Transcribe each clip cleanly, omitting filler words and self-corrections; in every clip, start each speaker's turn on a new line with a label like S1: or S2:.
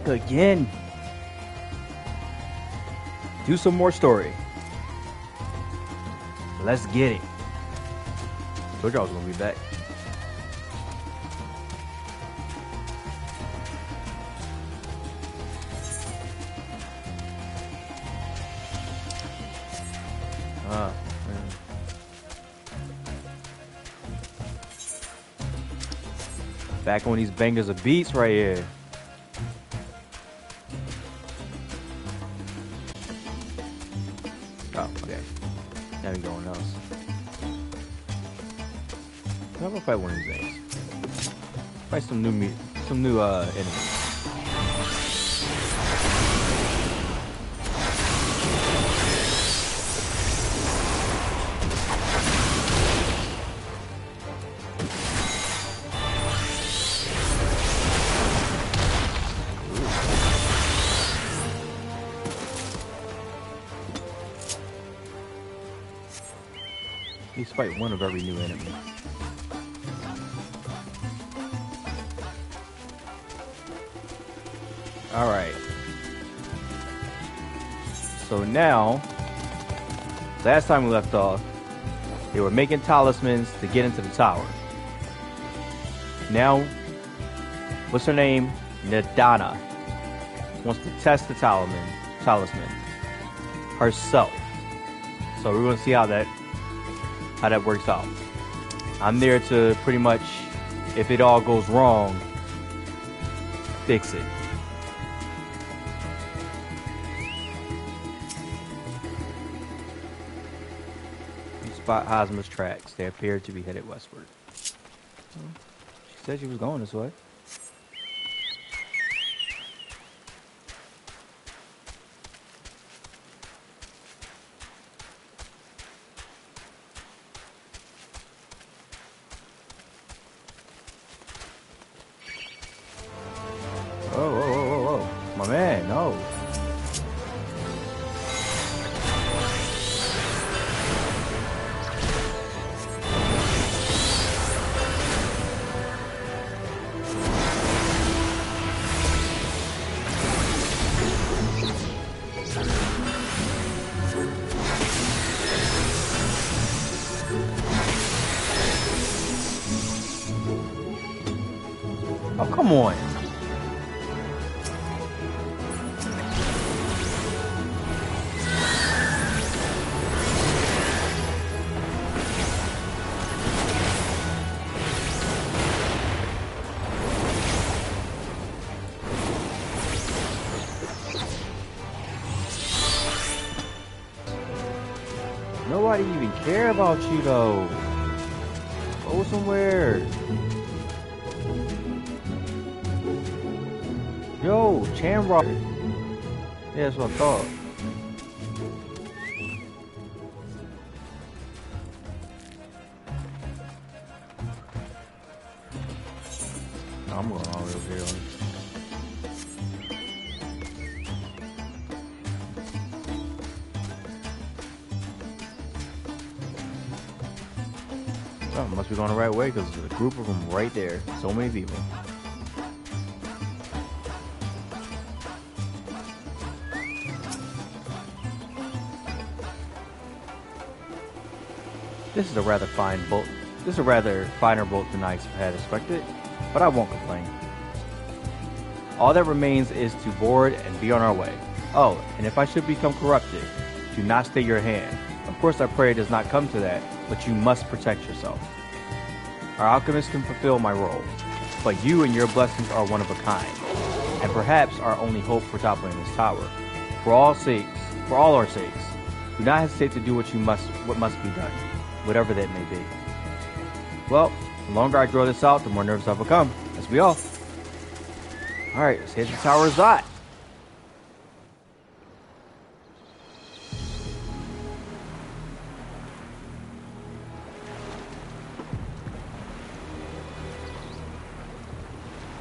S1: again. Do some more story. Let's get it. Told y'all I was gonna be back. Back on these bangers of beats right here. Oh, okay. Now we going else. I'm gonna fight one of these things. Fight some new enemies. At least fight one of every new enemy. Alright. So now, last time we left off, they were making talismans to get into the tower. Now, what's her name? Nadana wants to test the talisman herself. So we're going to see how that works out. I'm there to pretty much, if it all goes wrong, fix it. You spot Hosma's tracks. They appear to be headed westward. She said she was going this way. Whoa. My man, no. Oh, come on. Nobody even care about you though. Go somewhere. Yo, Chamrock. Yeah, that's what I thought. No, I'm going all the way over here on it. Oh, must be going the right way because there's a group of them right there. So many people. This is a rather fine bolt. This is a rather finer bolt than I had expected, but I won't complain. All that remains is to board and be on our way. Oh, and if I should become corrupted, do not stay your hand. Of course, I pray it does not come to that, but you must protect yourself. Our alchemist can fulfill my role, but you and your blessings are one of a kind, and perhaps our only hope for toppling this tower. For all our sakes, do not hesitate to do what must be done, whatever that may be. Well, the longer I draw this out, the more nervous I'll become, as we all. Alright, let's head to Tower Zot.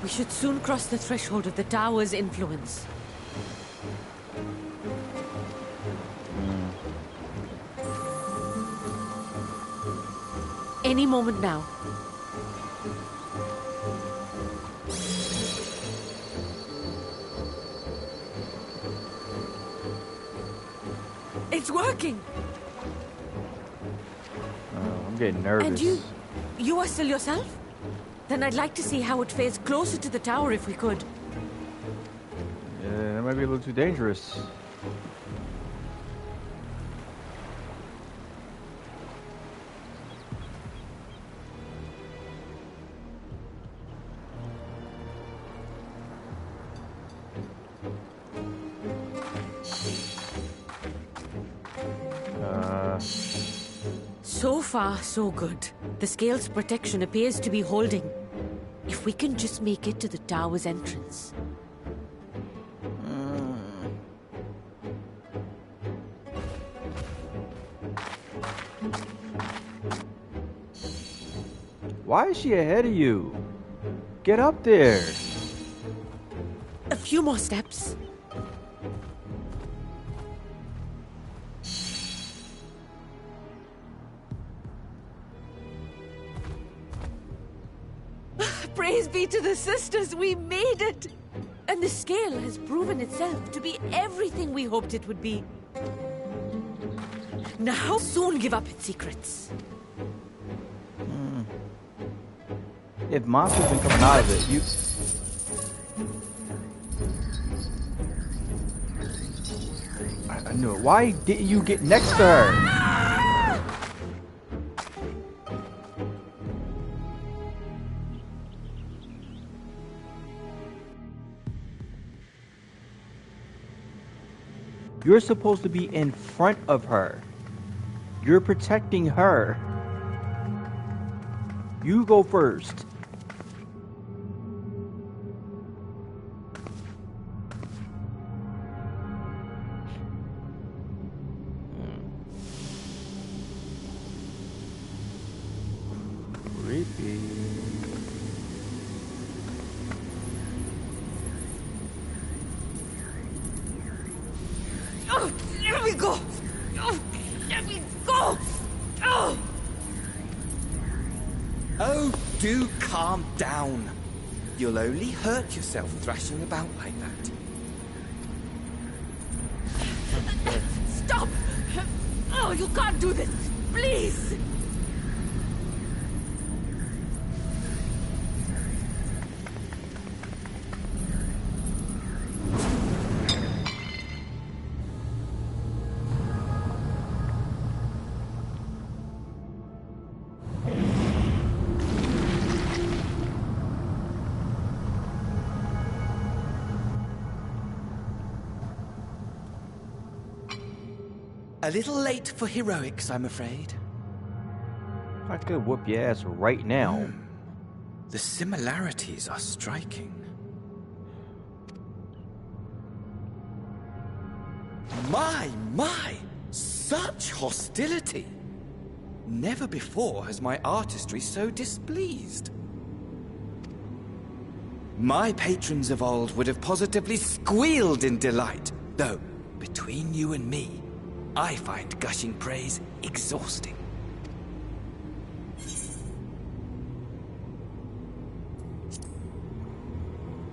S2: We should soon cross the threshold of the tower's influence. Any moment now. It's working!
S1: I'm getting nervous.
S2: And you are still yourself? Then I'd like to see how it fares closer to the tower if we could.
S1: Yeah, that might be a little too dangerous.
S2: So far, so good. The scale's protection appears to be holding. If we can just make it to the tower's entrance.
S1: Why is she ahead of you? Get up there.
S2: A few more steps. Praise be to the sisters, we made it! And the scale has proven itself to be everything we hoped it would be. Now, soon give up its secrets.
S1: If monsters been coming out of it, you... I knew it. Why didn't you get next to her? You're supposed to be in front of her. You're protecting her. You go first. Creepy.
S2: Oh, let me go! Oh, let me go! Oh!
S3: Oh, do calm down. You'll only hurt yourself thrashing about like that.
S2: Stop! Oh, you can't do this! Please!
S3: A little late for heroics, I'm afraid.
S1: I could whoop your ass right now.
S3: The similarities are striking. My! Such hostility! Never before has my artistry so displeased. My patrons of old would have positively squealed in delight, though, between you and me, I find gushing praise exhausting.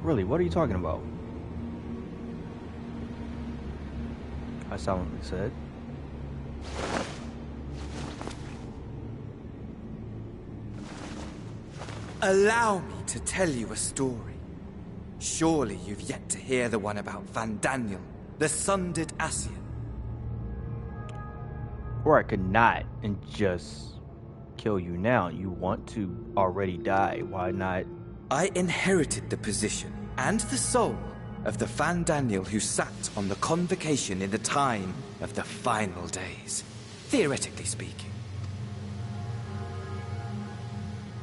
S1: Really, what are you talking about? I silently said.
S3: Allow me to tell you a story. Surely you've yet to hear the one about Van Daniel, the sundered Ascian.
S1: Or I could not and just kill you now. You want to already die. Why not?
S3: I inherited the position and the soul of the Van Daniel who sat on the convocation in the time of the final days, theoretically speaking.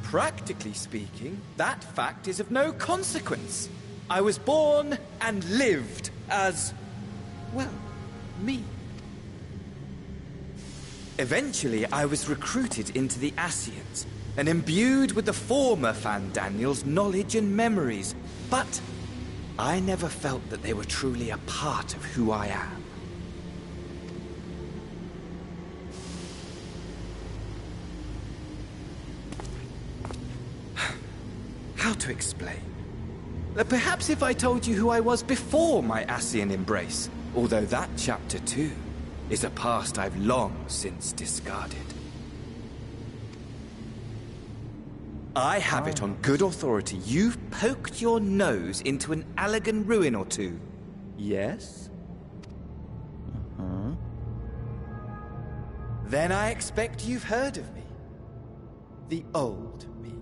S3: Practically speaking, that fact is of no consequence. I was born and lived as, well, me. Eventually, I was recruited into the Ascians and imbued with the former Van Daniel's knowledge and memories, but I never felt that they were truly a part of who I am. How to explain? Perhaps if I told you who I was before my Ascian embrace, although that chapter too is a past I've long since discarded. I have it on good authority you've poked your nose into an Allegan ruin or two. Yes? Then I expect you've heard of me. The old me.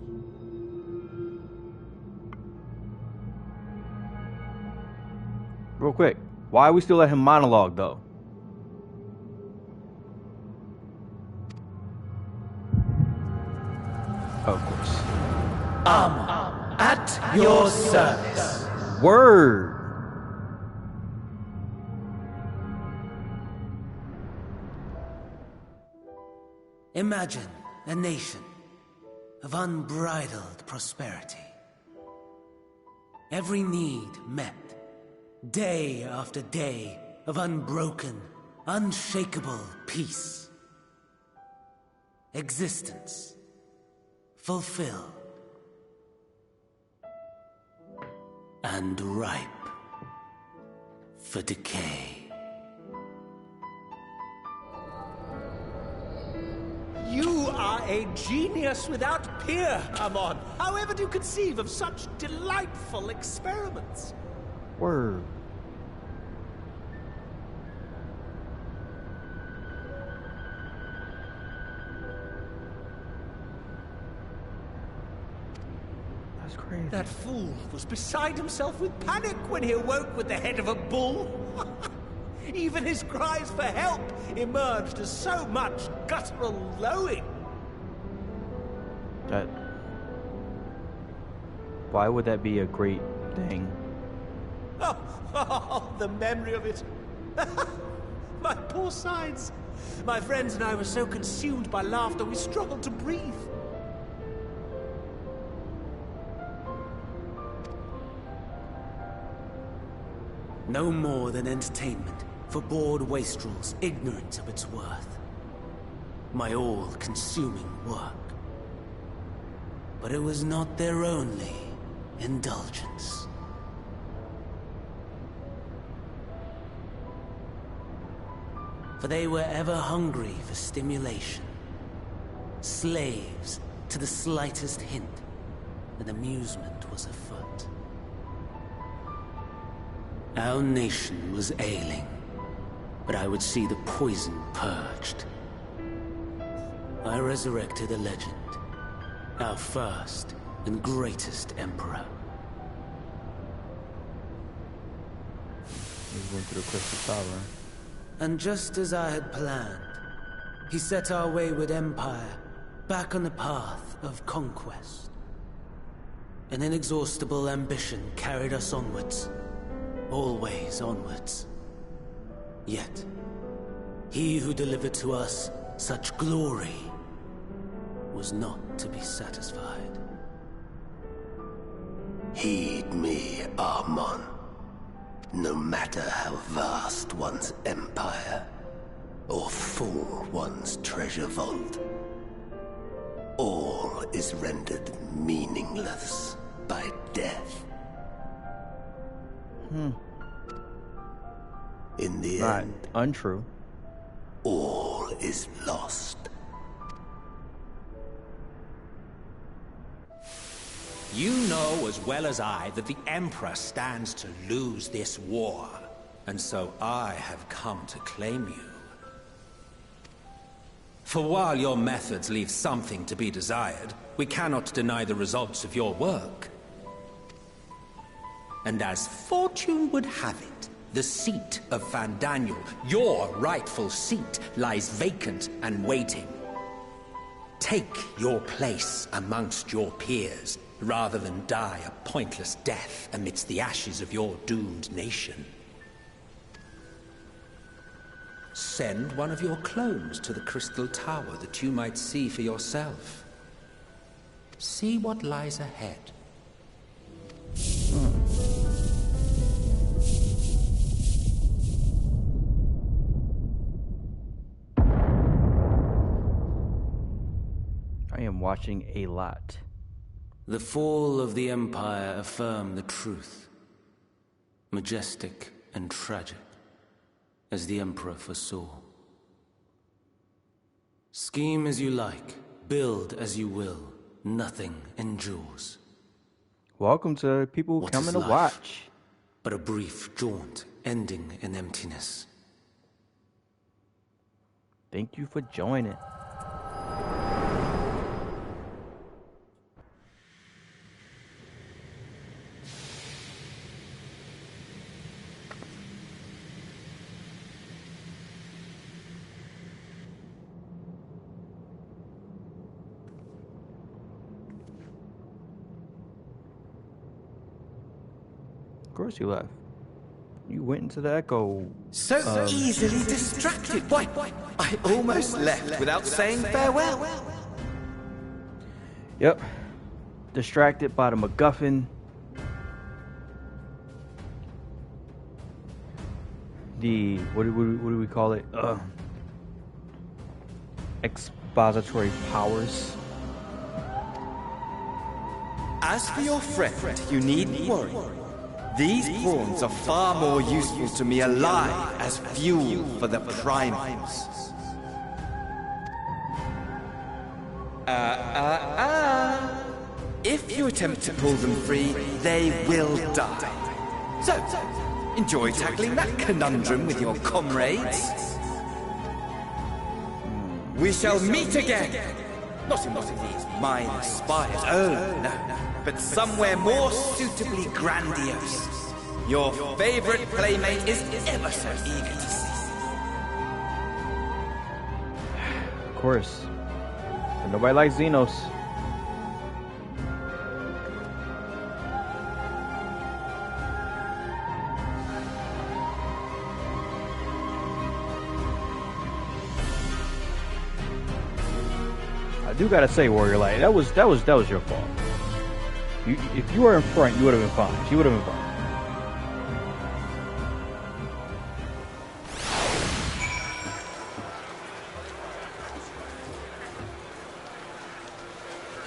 S1: Real quick, why we still let him monologue though? Oh, of course.
S4: At your service.
S1: Word.
S4: Imagine a nation of unbridled prosperity. Every need met. Day after day of unbroken, unshakable peace. Existence fulfilled and ripe for decay.
S5: You are a genius without peer, Amon. However do you conceive of such delightful experiments?
S1: Word. That's crazy.
S5: That fool was beside himself with panic when he awoke with the head of a bull. Even his cries for help emerged as so much guttural lowing.
S1: That. Why would that be a great thing?
S5: Oh, the memory of it. My poor sides. My friends and I were so consumed by laughter we struggled to breathe.
S4: No more than entertainment for bored wastrels ignorant of its worth. My all-consuming work. But it was not their only indulgence. For they were ever hungry for stimulation. Slaves to the slightest hint that amusement was afoot. Our nation was ailing, but I would see the poison purged. I resurrected a legend, our first and greatest emperor.
S1: We went to the Crystal Tower.
S4: And just as I had planned, he set our wayward empire back on the path of conquest. An inexhaustible ambition carried us onwards. Always onwards. Yet, he who delivered to us such glory was not to be satisfied.
S6: Heed me, Amon. No matter how vast one's empire, or full one's treasure vault, all is rendered meaningless by death. In the
S1: Not
S6: end,
S1: untrue.
S6: all is lost.
S5: You know as well as I that the Emperor stands to lose this war. And so I have come to claim you. For while your methods leave something to be desired, we cannot deny the results of your work. And as fortune would have it, the seat of Fandaniel, your rightful seat, lies vacant and waiting. Take your place amongst your peers, rather than die a pointless death amidst the ashes of your doomed nation. Send one of your clones to the Crystal Tower that you might see for yourself. See what lies ahead.
S1: I am watching a lot.
S4: The fall of the Empire affirmed the truth. Majestic and tragic, as the Emperor foresaw. Scheme as you like, build as you will, nothing endures.
S1: Welcome to people
S4: What
S1: coming
S4: is
S1: to
S4: life?
S1: watch.
S4: But a brief jaunt, ending in emptiness.
S1: Thank you for joining. Of course you left. You went into the echo.
S3: So easily distracted. Why, I almost left without saying farewell.
S1: Yep. Distracted by the MacGuffin. The what do we call it? Expository powers.
S3: As for your friend, you needn't worry. These pawns are far more useful to me alive as fuel for the primals. If you attempt to pull them free, they will die. So, enjoy tackling that conundrum with your comrades. We shall meet again! Not in one of these minor spires, oh no, but somewhere more suitably grandiose. Your favorite playmate is ever so eager to see.
S1: Of course. But nobody likes Xenos. I do gotta say, Warrior Light, that was your fault. If you were in front, you would have been fine. She would have been fine.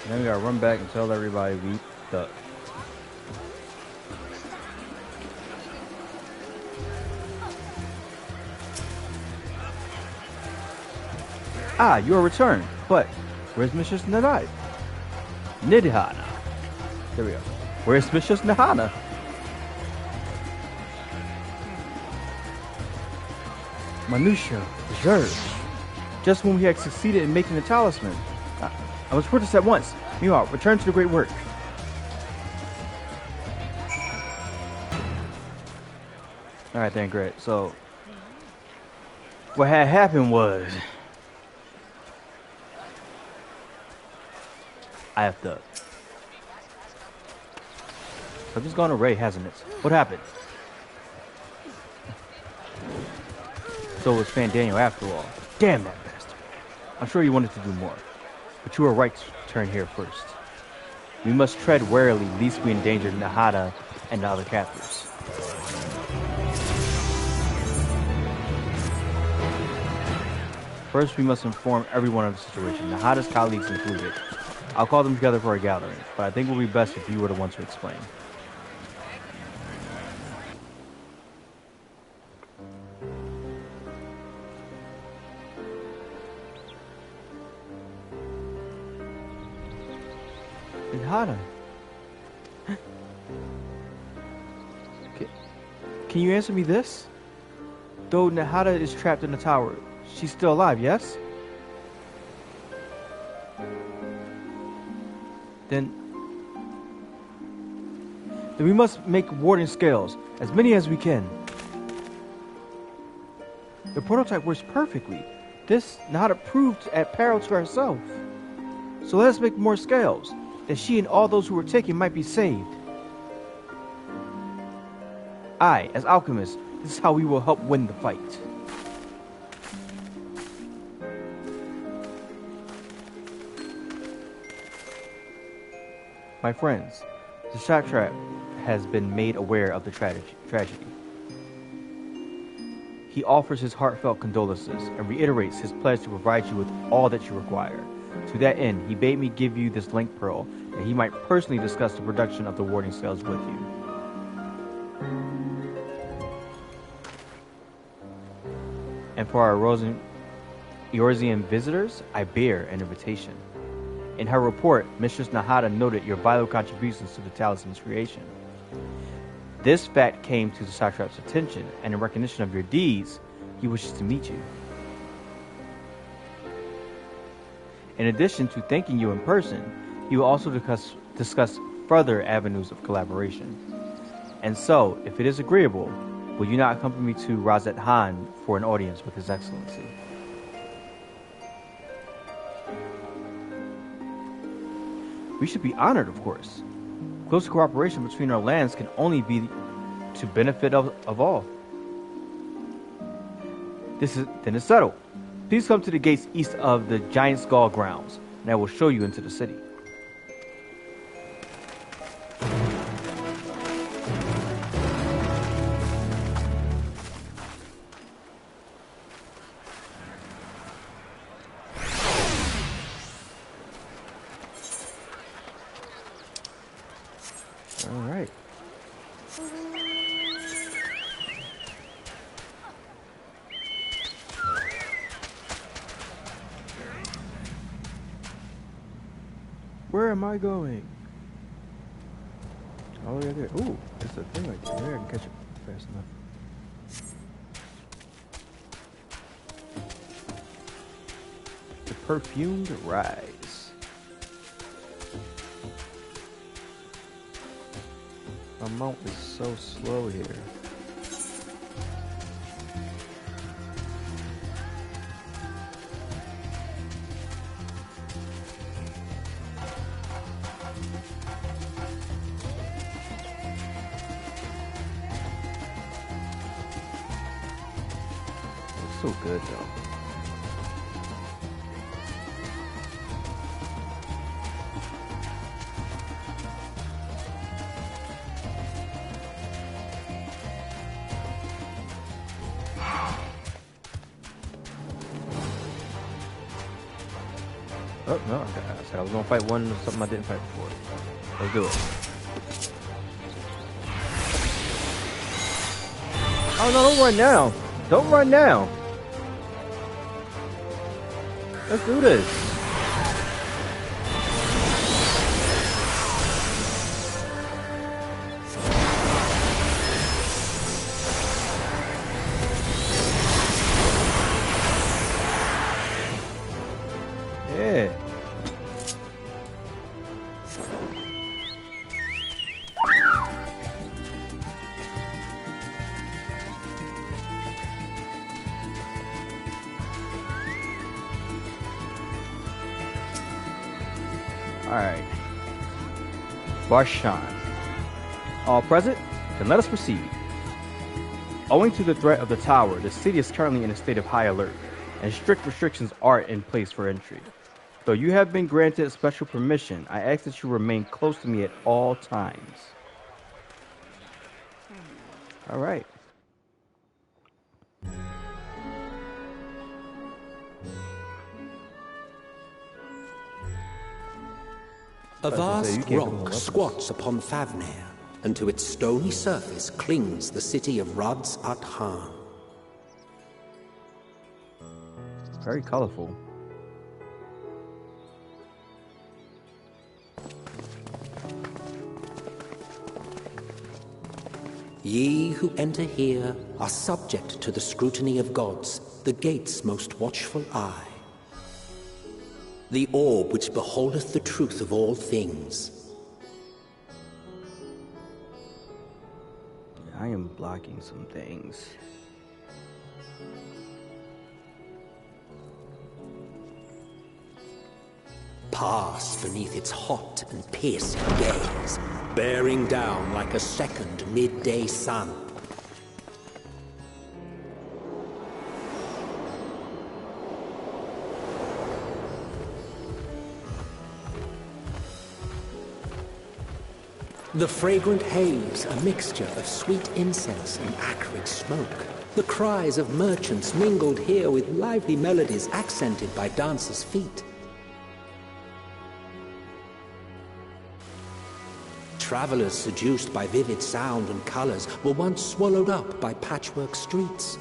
S1: And then we gotta run back and tell everybody we ducked. Ah, you are returned. But where's Mistress Nidhana? There we go. Where's Mistress Nidhana? Minutia, reserve. Just when we had succeeded in making the talisman. I must report this at once. Meanwhile, return to the great work. Alright then, great. So, what had happened was... I have to... Something's gone array, hasn't it? What happened? So it was Fandaniel after all. Damn that bastard. I'm sure you wanted to do more. But you were right to turn here first. We must tread warily, lest we endanger Nahada and the other captives. First, we must inform everyone of the situation, Nahada's colleagues included. I'll call them together for a gathering, but I think it would be best if you were the one to explain. Nahada. Can you answer me this? Though Nahada is trapped in the tower, she's still alive, yes? Then we must make warding scales, as many as we can. The prototype works perfectly. This Nahada proved at peril to herself. So let us make more scales, that she and all those who were taken might be saved. I, as alchemists, this is how we will help win the fight. My friends, the Satrap has been made aware of the tragedy. He offers his heartfelt condolences and reiterates his pledge to provide you with all that you require. To that end, he bade me give you this link pearl, that he might personally discuss the production of the warding cells with you. And for our Eorzean visitors, I bear an invitation. In her report, Mistress Nahada noted your vital contributions to the talisman's creation. This fact came to the Satrap's attention, and in recognition of your deeds, he wishes to meet you. In addition to thanking you in person, he will also discuss further avenues of collaboration. And so, if it is agreeable, will you not accompany me to Razet Han for an audience with His Excellency? We should be honored, of course. Closer cooperation between our lands can only be to benefit of all. Then it's settled. Please come to the gates east of the Giant Skull grounds, and I will show you into the city. All right. Where am I going? Oh, yeah, there. Ooh, there's a thing right there. Maybe I can catch it fast enough. The perfumed rise. My mount is so slow here. It's so good though. Oh, no, I said I was gonna fight one of something I didn't fight before. Let's do it. Oh no, don't run now. Don't run now. Let's do this. Yeah. Alright. Barshan. All present? Then let us proceed. Owing to the threat of the tower, the city is currently in a state of high alert, and strict restrictions are in place for entry. Though you have been granted special permission, I ask that you remain close to me at all times. Alright.
S5: A vast rock squats upon Favnir, and to its stony surface clings the city of Razet Han.
S1: Very colorful.
S5: Ye who enter here are subject to the scrutiny of gods, the gate's most watchful eye. The orb which beholdeth the truth of all things.
S1: I am blocking some things.
S5: Pass beneath its hot and piercing gaze, bearing down like a second midday sun. The fragrant haze, a mixture of sweet incense and acrid smoke. The cries of merchants mingled here with lively melodies accented by dancers' feet. Travelers seduced by vivid sound and colors were once swallowed up by patchwork streets.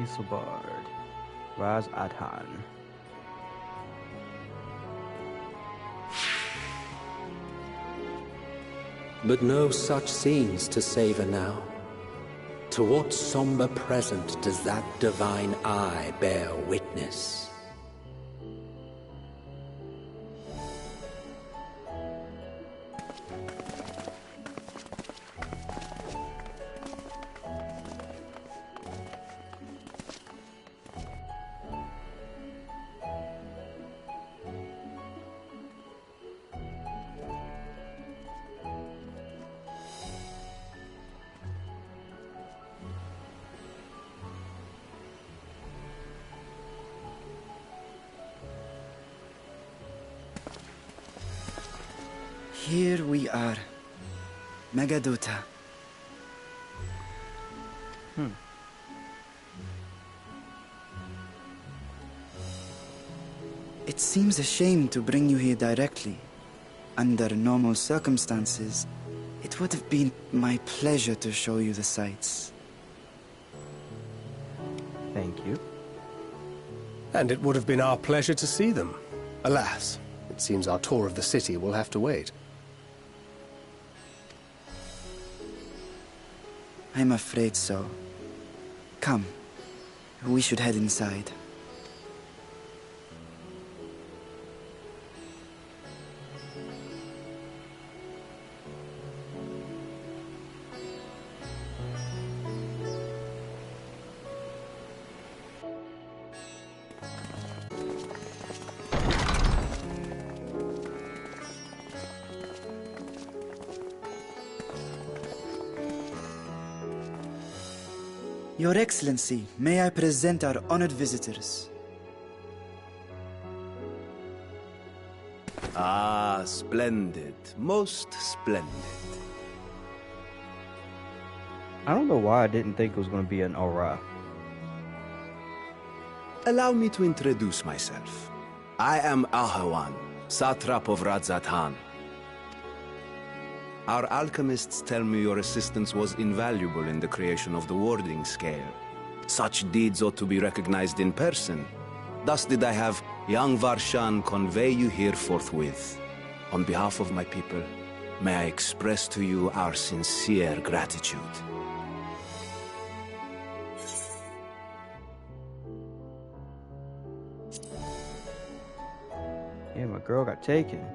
S1: Isobard. Raz Adhan.
S5: But no such scenes to savor now. To what somber present does that divine eye bear witness?
S7: Here we are. Megadota. It seems a shame to bring you here directly. Under normal circumstances, it would have been my pleasure to show you the sights.
S1: Thank you.
S8: And it would have been our pleasure to see them. Alas, it seems our tour of the city will have to wait.
S7: I'm afraid so. Come, we should head inside. Your Excellency, may I present our honored visitors?
S6: Ah, splendid. Most splendid.
S1: I don't know why I didn't think it was going to be an aura.
S6: Allow me to introduce myself. I am Ahawan, satrap of Radzatan. Our alchemists tell me your assistance was invaluable in the creation of the warding scale. Such deeds ought to be recognized in person. Thus did I have young Varshan convey you here forthwith. On behalf of my people, may I express to you our sincere gratitude.
S1: Yeah, my girl got taken.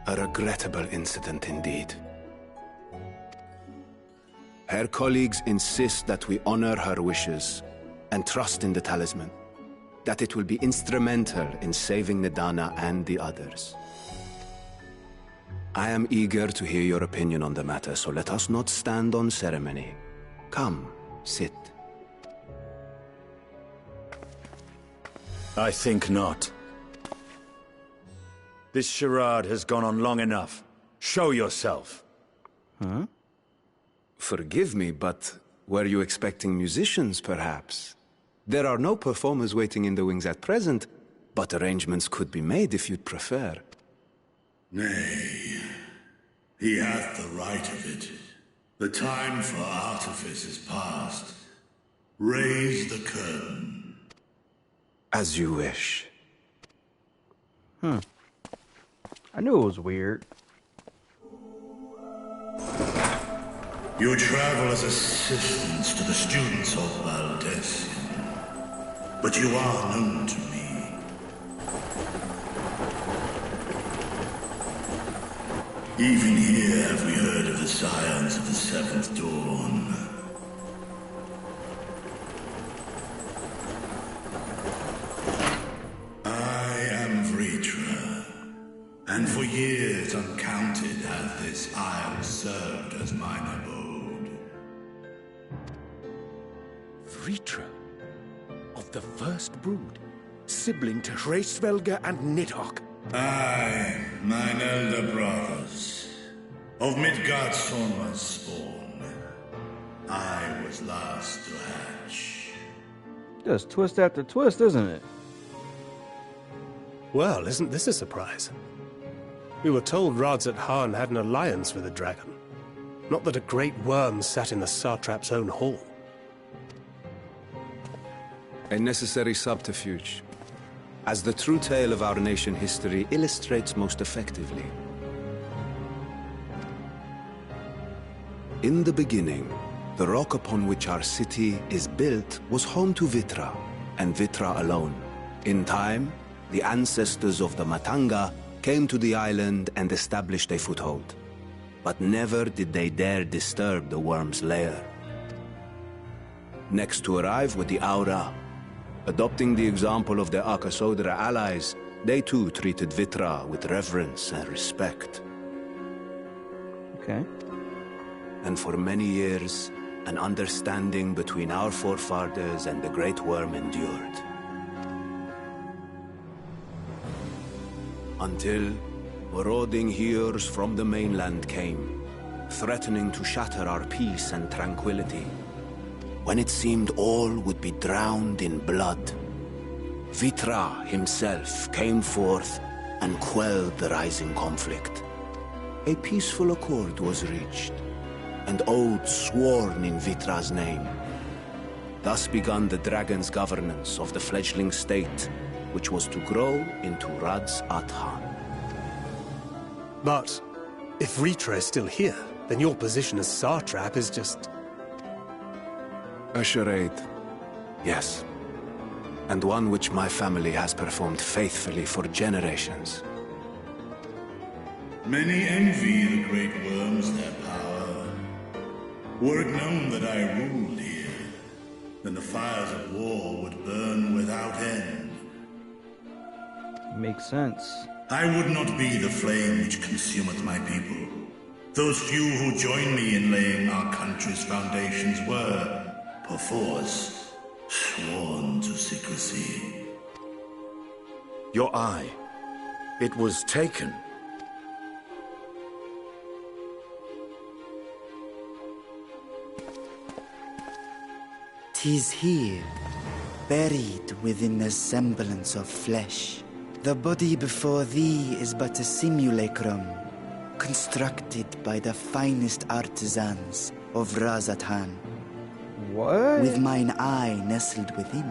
S6: A regrettable incident indeed. Her colleagues insist that we honor her wishes and trust in the talisman, that it will be instrumental in saving Nidana and the others. I am eager to hear your opinion on the matter, so let us not stand on ceremony. Come, sit.
S9: I think not. This charade has gone on long enough. Show yourself.
S1: Huh?
S6: Forgive me, but were you expecting musicians, perhaps? There are no performers waiting in the wings at present, but arrangements could be made if you'd prefer.
S10: Nay, he hath the right of it. The time for artifice is past. Raise the curtain.
S6: As you wish.
S1: I knew it was weird.
S10: You travel as assistants to the students of Valdesian, but you are known to me. Even here have we heard of the scions of the Seventh Dawn. I am Vritra, and for years uncounted hath this isle served as mine abode.
S9: Vritra, of the First Brood, sibling to Hraesvelga and Nidhogg.
S10: Aye, mine elder brothers, of Midgard's Sorma's spawn. I was last to hatch.
S1: Just twist after twist, isn't it?
S8: Well, isn't this a surprise? We were told Radzat had an alliance with the dragon. Not that a great worm sat in the satrap's own hall.
S6: A necessary subterfuge, as the true tale of our nation history illustrates most effectively. In the beginning, the rock upon which our city is built was home to Vitra, and Vitra alone. In time, the ancestors of the Matanga came to the island and established a foothold. But never did they dare disturb the worm's lair. Next to arrive were the Aura. Adopting the example of their Akasodra allies, they too treated Vitra with reverence and respect.
S1: Okay.
S6: And for many years, an understanding between our forefathers and the Great Worm endured. Until marauding heroes from the mainland came, threatening to shatter our peace and tranquility. When it seemed all would be drowned in blood, Vitra himself came forth and quelled the rising conflict. A peaceful accord was reached, and oaths sworn in Vitra's name. Thus began the dragon's governance of the fledgling state, which was to grow into Radz Athan.
S8: But if Vitra is still here, then your position as Satrap is just...
S6: A charade, yes. And one which my family has performed faithfully for generations.
S10: Many envy the great worms their power. Were it known that I ruled here, then the fires of war would burn without end.
S1: Makes sense.
S10: I would not be the flame which consumeth my people. Those few who join me in laying our country's foundations were, perforce, sworn to secrecy.
S9: Your eye. It was taken.
S7: "'Tis here, buried within the semblance of flesh. The body before thee is but a simulacrum, constructed by the finest artisans of Razatan.
S1: What?
S7: With mine eye nestled within,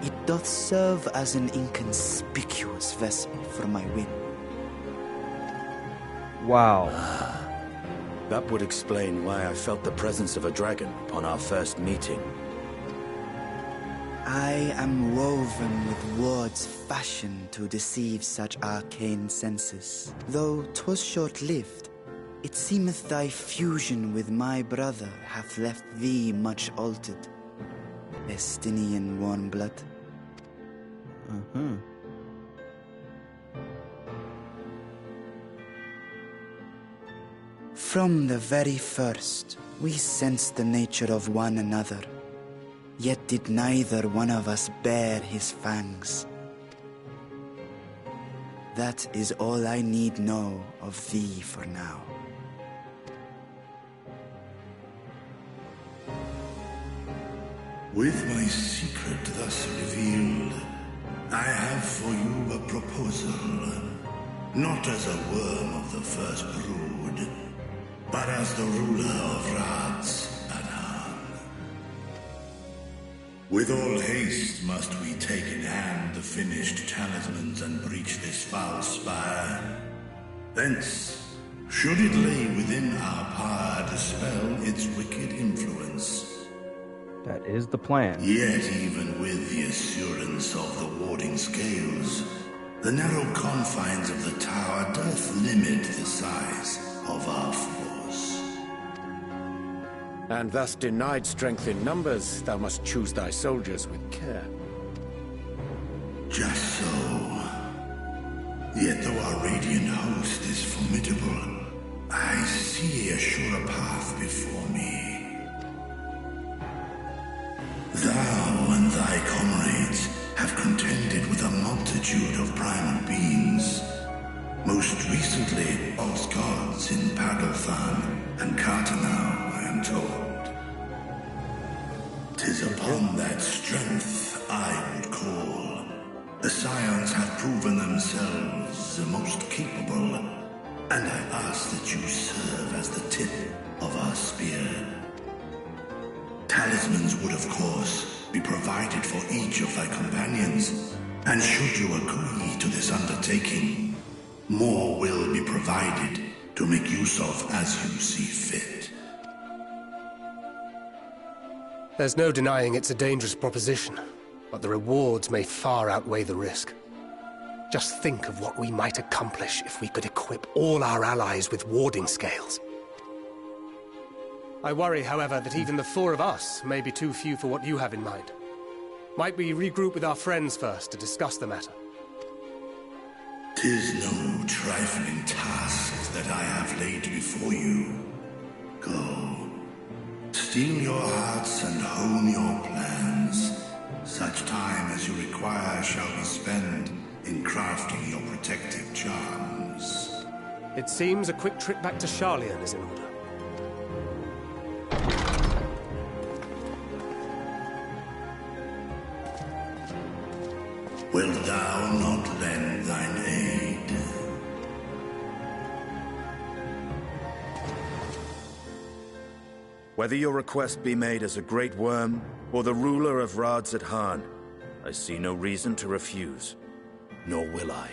S7: it doth serve as an inconspicuous vessel for my whim."
S1: Wow.
S9: That would explain why I felt the presence of a dragon upon our first meeting.
S7: I am woven with wards fashioned to deceive such arcane senses. Though 'twas short-lived, it seemeth thy fusion with my brother hath left thee much altered. Estinian warm blood. From the very first, we sensed the nature of one another. Yet did neither one of us bare his fangs. That is all I need know of thee for now.
S10: With my secret thus revealed, I have for you a proposal. Not as a worm of the first brood, but as the ruler of Radz Athan. With all haste must we take in hand the finished talismans and breach this foul spire. Thence, should it lay within our power, dispel its wicked influence.
S1: That is the plan.
S10: Yet even with the assurance of the warding scales, the narrow confines of the tower doth limit the size of our force.
S9: And thus denied strength in numbers, thou must choose thy soldiers with care.
S10: Just so. Yet though our radiant host is formidable, I see a surer path before me. Thou and thy comrades have contended with a multitude of primal beings. Most recently, false gods in Pagalthan and Kartanau, I am told. 'Tis upon that strength I would call. The scions have proven themselves the most capable, and I ask that you serve as the tip of our spear. Talismans would, of course, be provided for each of thy companions, and should you agree to this undertaking, more will be provided to make use of as you see fit.
S8: There's no denying it's a dangerous proposition, but the rewards may far outweigh the risk. Just think of what we might accomplish if we could equip all our allies with warding scales. I worry, however, that even the 4 of us may be too few for what you have in mind. Might we regroup with our friends first to discuss the matter?
S10: 'Tis no trifling task that I have laid before you. Go. Steel your hearts and hone your plans. Such time as you require shall be spent in crafting your protective charms.
S8: It seems a quick trip back to Charlian is in order.
S10: Wilt thou not lend thine aid?
S11: Whether your request be made as a great worm, or the ruler of Radzat Han, I see no reason to refuse. Nor will I.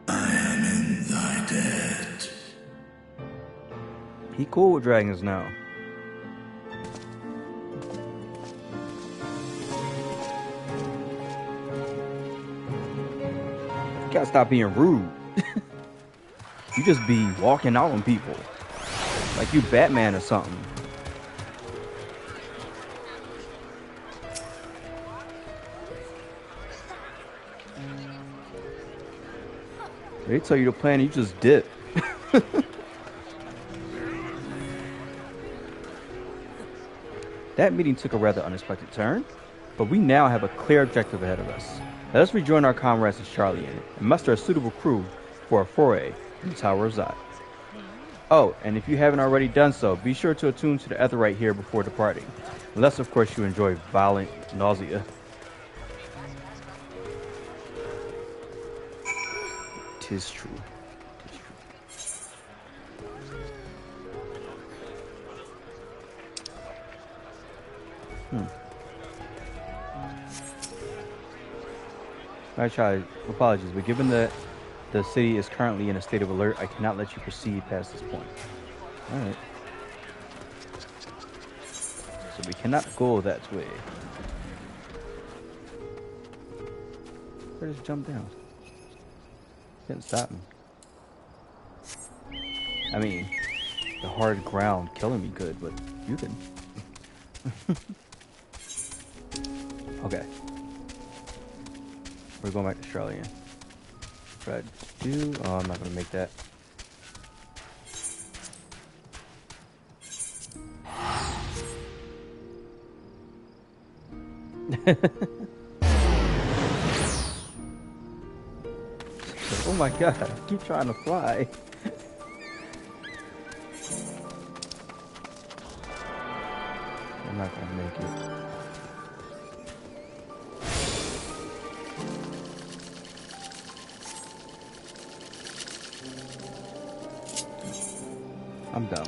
S10: I am in thy debt.
S1: He cool with dragons now. You gotta stop being rude. You just be walking out on people like you Batman or something. They tell you the plan, you just dip. That meeting took a rather unexpected turn, but we now have a clear objective ahead of us. Let us rejoin our comrades in Charlian and muster a suitable crew for a foray in the Tower of Zot. Oh, and if you haven't already done so, be sure to attune to the Etherite here before departing. Unless, of course, you enjoy violent nausea. Tis true. I try. Apologies, but given that the city is currently in a state of alert, I cannot let you proceed past this point. Alright. So we cannot go that way. Or just jump down. Can't stop me. I mean, the hard ground killing me could, but you can. Okay. We're going back to Charlian. What I do? Oh, I'm not gonna make that. Oh my god, I keep trying to fly. I'm not gonna make it. I'm dumb.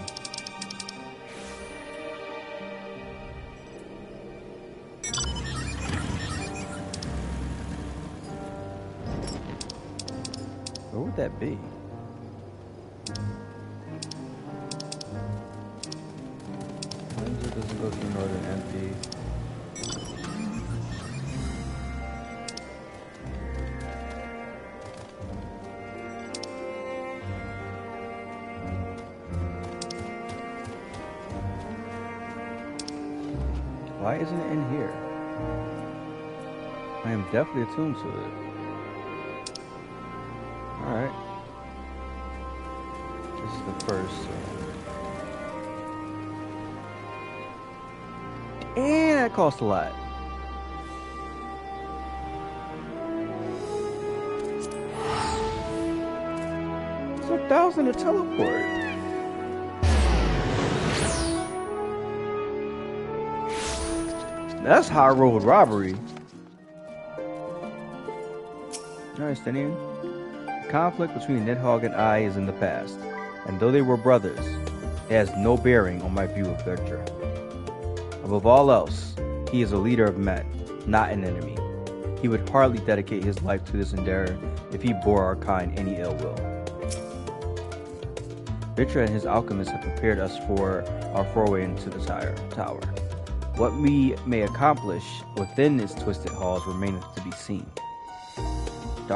S1: Where would that be? Windsor doesn't go through Northern MP. Why isn't it in here? I am definitely attuned to it. Alright. This is the first. And that cost a lot. It's 1,000 to teleport. That's high road robbery. Alright, Stenian. The conflict between Nidhogg and I is in the past, and though they were brothers, it has no bearing on my view of Gertrude. Above all else, he is a leader of men, not an enemy. He would hardly dedicate his life to this endeavor if he bore our kind any ill will. Gertrude and his alchemists have prepared us for our foray into the tower. What we may accomplish within its twisted halls remaineth to be seen. The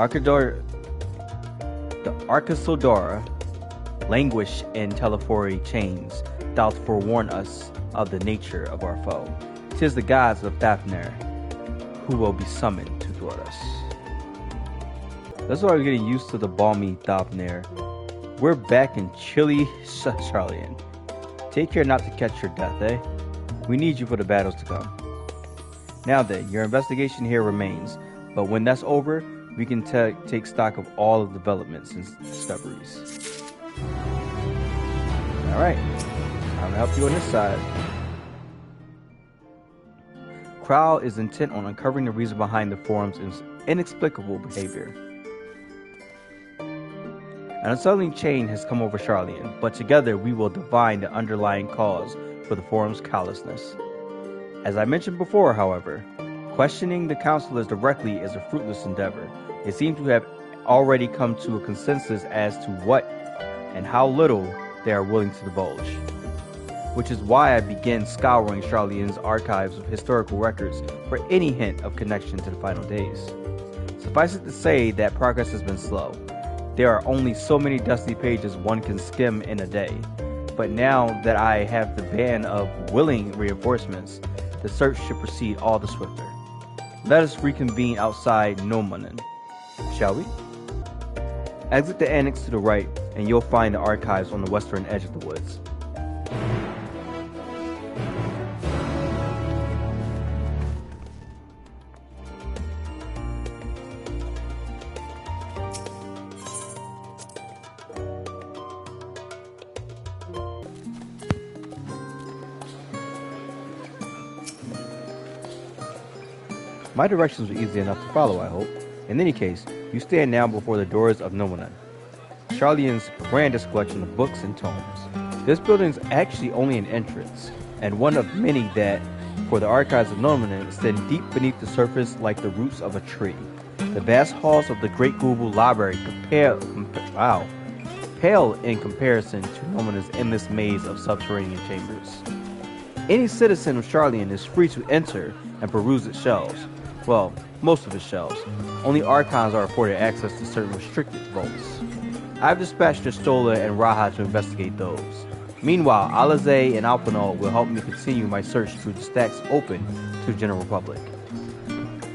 S1: Arcasodora languish in telephony chains, doth forewarn us of the nature of our foe. 'Tis the gods of Thafnir who will be summoned to thwart us. That's why we're getting used to the balmy Thafnir. We're back in chilly Charlian. Take care not to catch your death, eh? We need you for the battles to come. Now then, your investigation here remains, but when that's over, we can take stock of all the developments and discoveries. Alright, I'm gonna help you on this side. Krile is intent on uncovering the reason behind the Forum's inexplicable behavior. An unsettling change has come over Charlian, but together we will divine the underlying cause for the Forum's callousness. As I mentioned before, however, questioning the counselors directly is a fruitless endeavor. They seem to have already come to a consensus as to what and how little they are willing to divulge. Which is why I began scouring Charlian's archives of historical records for any hint of connection to the final days. Suffice it to say that progress has been slow. There are only so many dusty pages one can skim in a day, but now that I have the band of willing reinforcements, the search should proceed all the swifter. Let us reconvene outside Nomanen, shall we? Exit the annex to the right, and you'll find the archives on the western edge of the woods. My directions were easy enough to follow, I hope. In any case, you stand now before the doors of Nomanen, Charlian's grandest collection of books and tomes. This building is actually only an entrance, and one of many that, for the archives of Nomanen, extend deep beneath the surface like the roots of a tree. The vast halls of the Great Google Library pale in comparison to Nomanen's endless maze of subterranean chambers. Any citizen of Charlian is free to enter and peruse its shelves. Well, most of its shelves. Only archons are afforded access to certain restricted vaults. I've dispatched Stola and Raha to investigate those. Meanwhile, Alize and Alpanol will help me continue my search through the stacks open to the general public.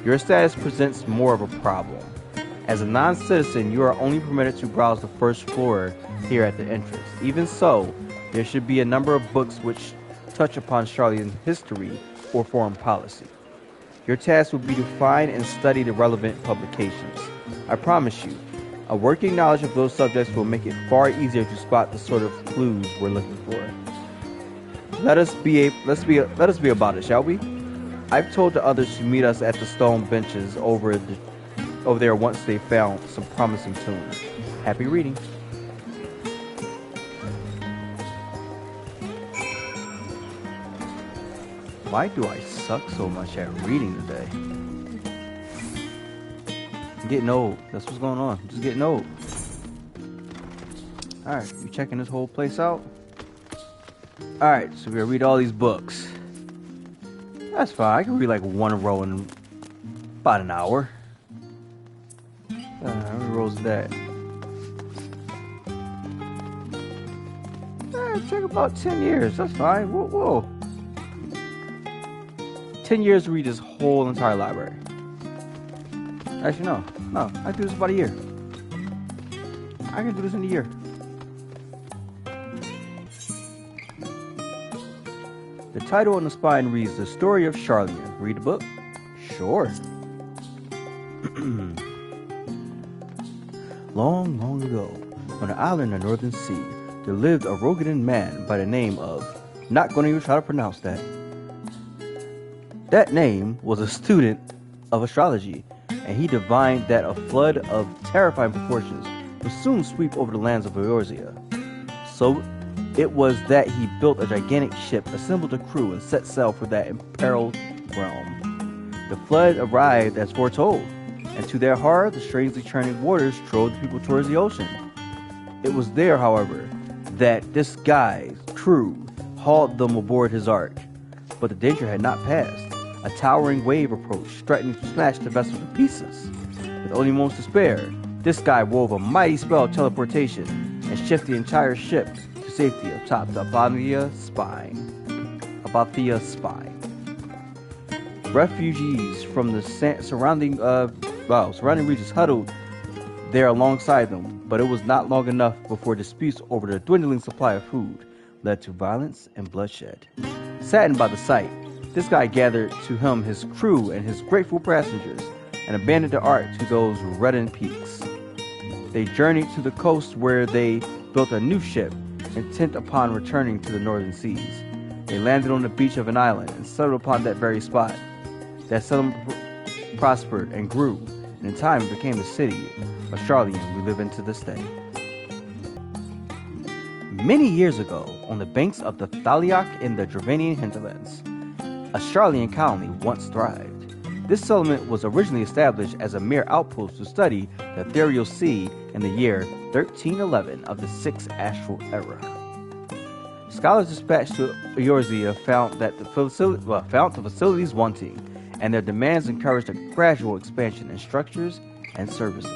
S1: Your status presents more of a problem. As a non-citizen, you are only permitted to browse the first floor here at the entrance. Even so, there should be a number of books which touch upon Charlian's history or foreign policy. Your task will be to find and study the relevant publications. I promise you, a working knowledge of those subjects will make it far easier to spot the sort of clues we're looking for. Let us be about it, shall we? I've told the others to meet us at the stone benches over there once they found some promising tunes. Happy reading. Why do I suck so much at reading today? I'm getting old. That's what's going on. I'm just getting old. Alright, you checking this whole place out? Alright, so we're gonna read all these books. That's fine. I can read like one row in about an hour. How many rows is that? It took about 10 years. That's fine. Whoa. 10 years to read this whole entire library. Actually, no. I can do this about a year. I can do this in a year. The title on the spine reads, The Story of Charlian. Read the book? Sure. Long, long ago, on an island in the Northern Sea, there lived a Rogadan man by the name of... Not going to even try to pronounce that. That name was a student of astrology, and he divined that a flood of terrifying proportions would soon sweep over the lands of Eorzea. It was that he built a gigantic ship, assembled a crew, and set sail for that imperiled realm. The flood arrived as foretold, and to their horror, the strangely churning waters drove the people towards the ocean. It was there, however, that this guy's crew hauled them aboard his ark. But the danger had not passed. A towering wave approached, threatening to smash the vessel to pieces. With only moments to spare, this guy wove a mighty spell of teleportation and shifted the entire ship to safety atop the Abathia spine. Refugees from the surrounding regions huddled there alongside them, but it was not long enough before disputes over the dwindling supply of food led to violence and bloodshed. Saddened by the sight, this guy gathered to him his crew and his grateful passengers and abandoned the ark to those reddened peaks. They journeyed to the coast where they built a new ship, intent upon returning to the northern seas. They landed on the beach of an island and settled upon that very spot. That settlement prospered and grew, and in time it became the city of Sharlayan we live in to this day. Many years ago, on the banks of the Thaliak in the Dravanian hinterlands, a Sharlayan colony once thrived. This settlement was originally established as a mere outpost to study the ethereal sea in the year 1311 of the 6th Astral Era. Scholars dispatched to Eorzea found the facilities wanting, and their demands encouraged a gradual expansion in structures and services.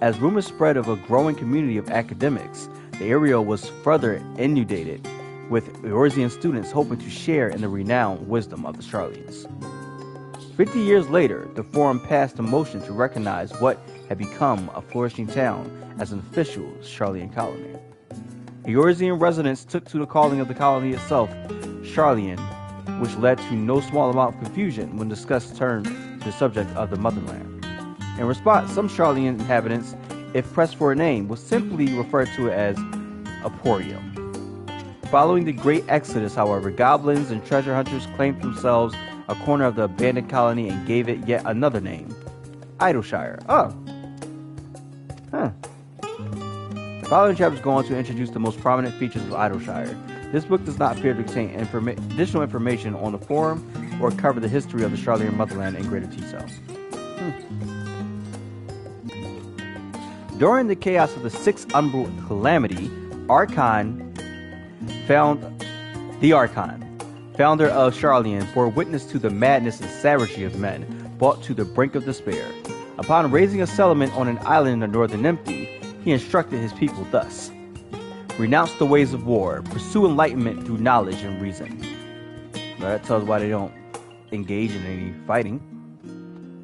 S1: As rumors spread of a growing community of academics, the area was further inundated with Eorzean students hoping to share in the renowned wisdom of the Sharlayans. 50 years later, the Forum passed a motion to recognize what had become a flourishing town as an official Sharlayan colony. Eorzean residents took to the calling of the colony itself Sharlayan, which led to no small amount of confusion when discussed turned to the subject of the motherland. In response, some Sharlayan inhabitants, if pressed for a name, would simply refer to it as Emporium. Following the Great Exodus, however, goblins and treasure hunters claimed themselves a corner of the abandoned colony and gave it yet another name, Idleshire. The following chapters go on to introduce the most prominent features of Idleshire. This book does not appear to contain additional information on the Forum or cover the history of the Sharlayan motherland in greater detail. During the chaos of the Sixth Umbral Calamity, the Archon, founder of Sharlayan, bore witness to the madness and savagery of men, brought to the brink of despair. Upon raising a settlement on an island in the northern Empty, he instructed his people thus: renounce the ways of war, pursue enlightenment through knowledge and reason. Well, that tells why they don't engage in any fighting.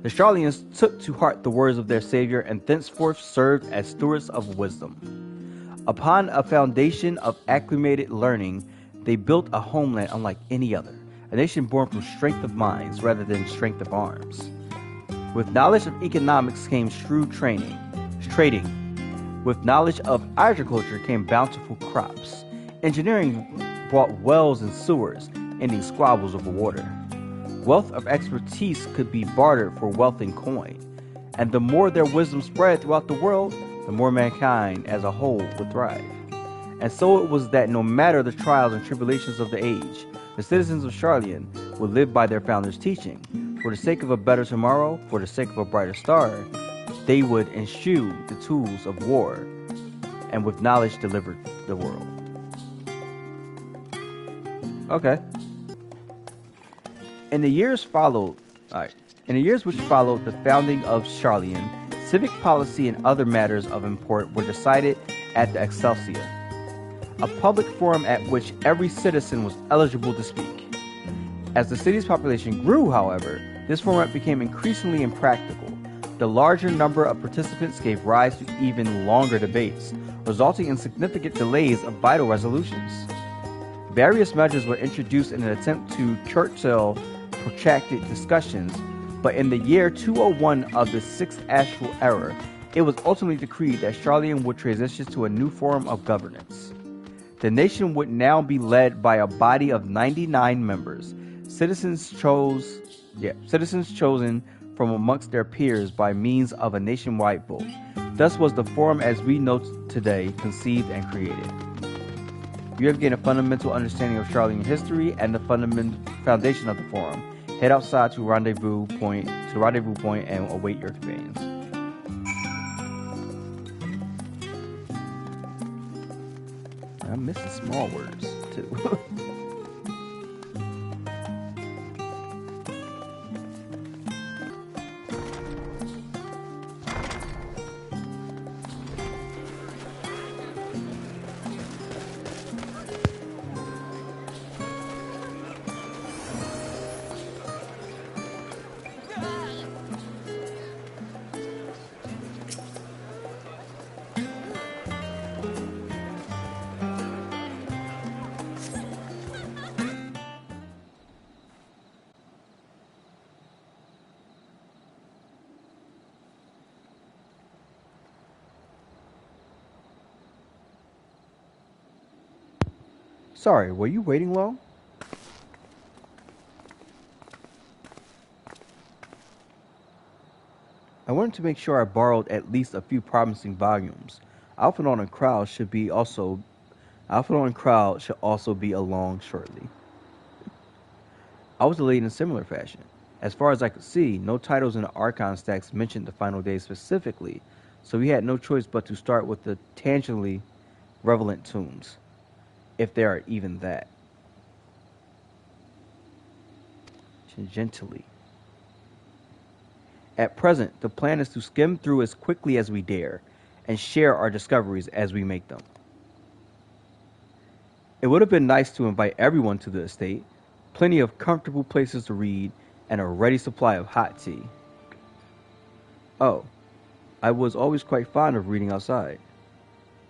S1: The Sharlayans took to heart the words of their savior and thenceforth served as stewards of wisdom. Upon a foundation of acclimated learning, they built a homeland unlike any other, a nation born from strength of minds rather than strength of arms. With knowledge of economics came shrewd trading. With knowledge of agriculture came bountiful crops. Engineering brought wells and sewers, ending squabbles over water. Wealth of expertise could be bartered for wealth in coin, and the more their wisdom spread throughout the world, the more mankind as a whole would thrive. And so it was that no matter the trials and tribulations of the age, the citizens of Sharlayan would live by their founders' teaching. For the sake of a better tomorrow, for the sake of a brighter star, they would eschew the tools of war, and with knowledge delivered the world. Okay. In the years which followed the founding of Sharlayan, civic policy and other matters of import were decided at the Excelsior, a public forum at which every citizen was eligible to speak. As the city's population grew, however, this format became increasingly impractical. The larger number of participants gave rise to even longer debates, resulting in significant delays of vital resolutions. Various measures were introduced in an attempt to curtail protracted discussions, but in the year 201 of the 6th Astral Era, it was ultimately decreed that Sharlayan would transition to a new form of governance. The nation would now be led by a body of 99 members, citizens chosen from amongst their peers by means of a nationwide vote. Thus was the forum as we know today conceived and created. You have gained a fundamental understanding of Charlene history and the fundamental foundation of the forum. Head outside to the rendezvous point and await your companions. I'm missing small words too. Sorry, were you waiting long? I wanted to make sure I borrowed at least a few promising volumes. Alphanon and Crowd should also be along shortly. I was delayed in similar fashion. As far as I could see, no titles in the Archon stacks mentioned the final day specifically, so we had no choice but to start with the tangentially relevant tombs, if there are even that. Tangentially. At present, the plan is to skim through as quickly as we dare, and share our discoveries as we make them. It would have been nice to invite everyone to the estate, plenty of comfortable places to read, and a ready supply of hot tea. Oh, I was always quite fond of reading outside.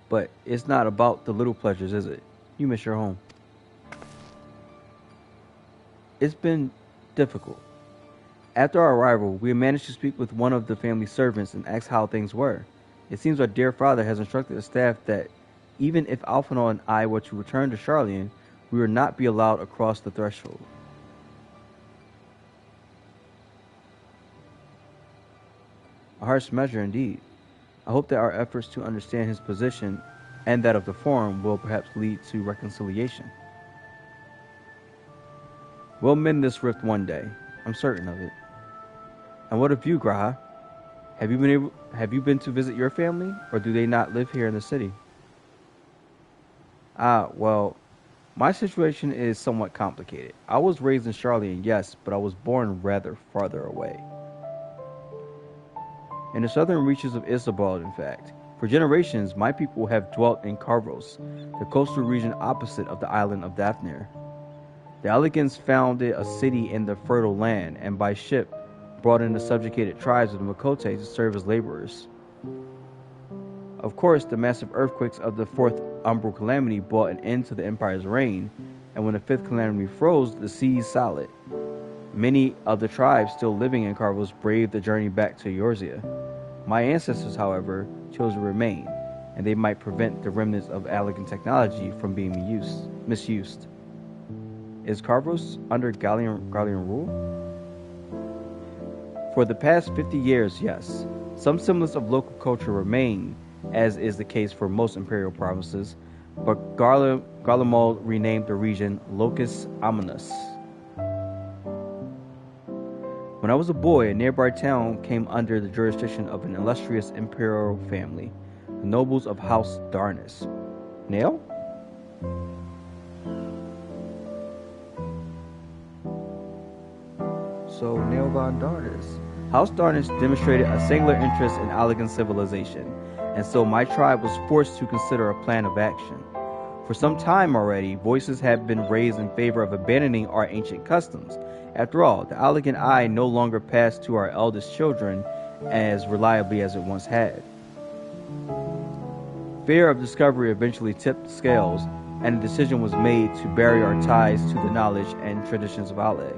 S1: But it's not about the little pleasures, is it? You miss your home. It's been difficult. After our arrival, we managed to speak with one of the family servants and ask how things were. It seems our dear father has instructed the staff that even if Alphinaud and I were to return to Charlian, we would not be allowed across the threshold. A harsh measure indeed. I hope that our efforts to understand his position and that of the Forum will perhaps lead to reconciliation. We'll mend this rift one day. I'm certain of it. And what of you, Graha? Have you been to visit your family, or do they not live here in the city? Well, my situation is somewhat complicated. I was raised in Charlian, yes, but I was born rather farther away. In the southern reaches of Isabald, in fact. For generations, my people have dwelt in Carvos, the coastal region opposite of the island of Daphne. The Elegans founded a city in the fertile land, and by ship brought in the subjugated tribes of the Makote to serve as laborers. Of course, the massive earthquakes of the fourth umbral calamity brought an end to the Empire's reign, and when the fifth calamity froze the seas solid, many of the tribes still living in Carvos braved the journey back to Eorzea. My ancestors, however, chose to remain, and they might prevent the remnants of Allegan technology from being misused. Is Carvos under Gallian rule? For the past 50 years, yes. Some semblance of local culture remain, as is the case for most imperial provinces, but Garlemald renamed the region Locus Amanus. When I was a boy, a nearby town came under the jurisdiction of an illustrious imperial family, the nobles of House Darnus. Nail? So, Nail von Darnus. House Darnus demonstrated a singular interest in Allegan civilization, and so my tribe was forced to consider a plan of action. For some time already, voices have been raised in favor of abandoning our ancient customs. After all, the Allegan eye no longer passed to our eldest children as reliably as it once had. Fear of discovery eventually tipped the scales, and a decision was made to bury our ties to the knowledge and traditions of Alleg.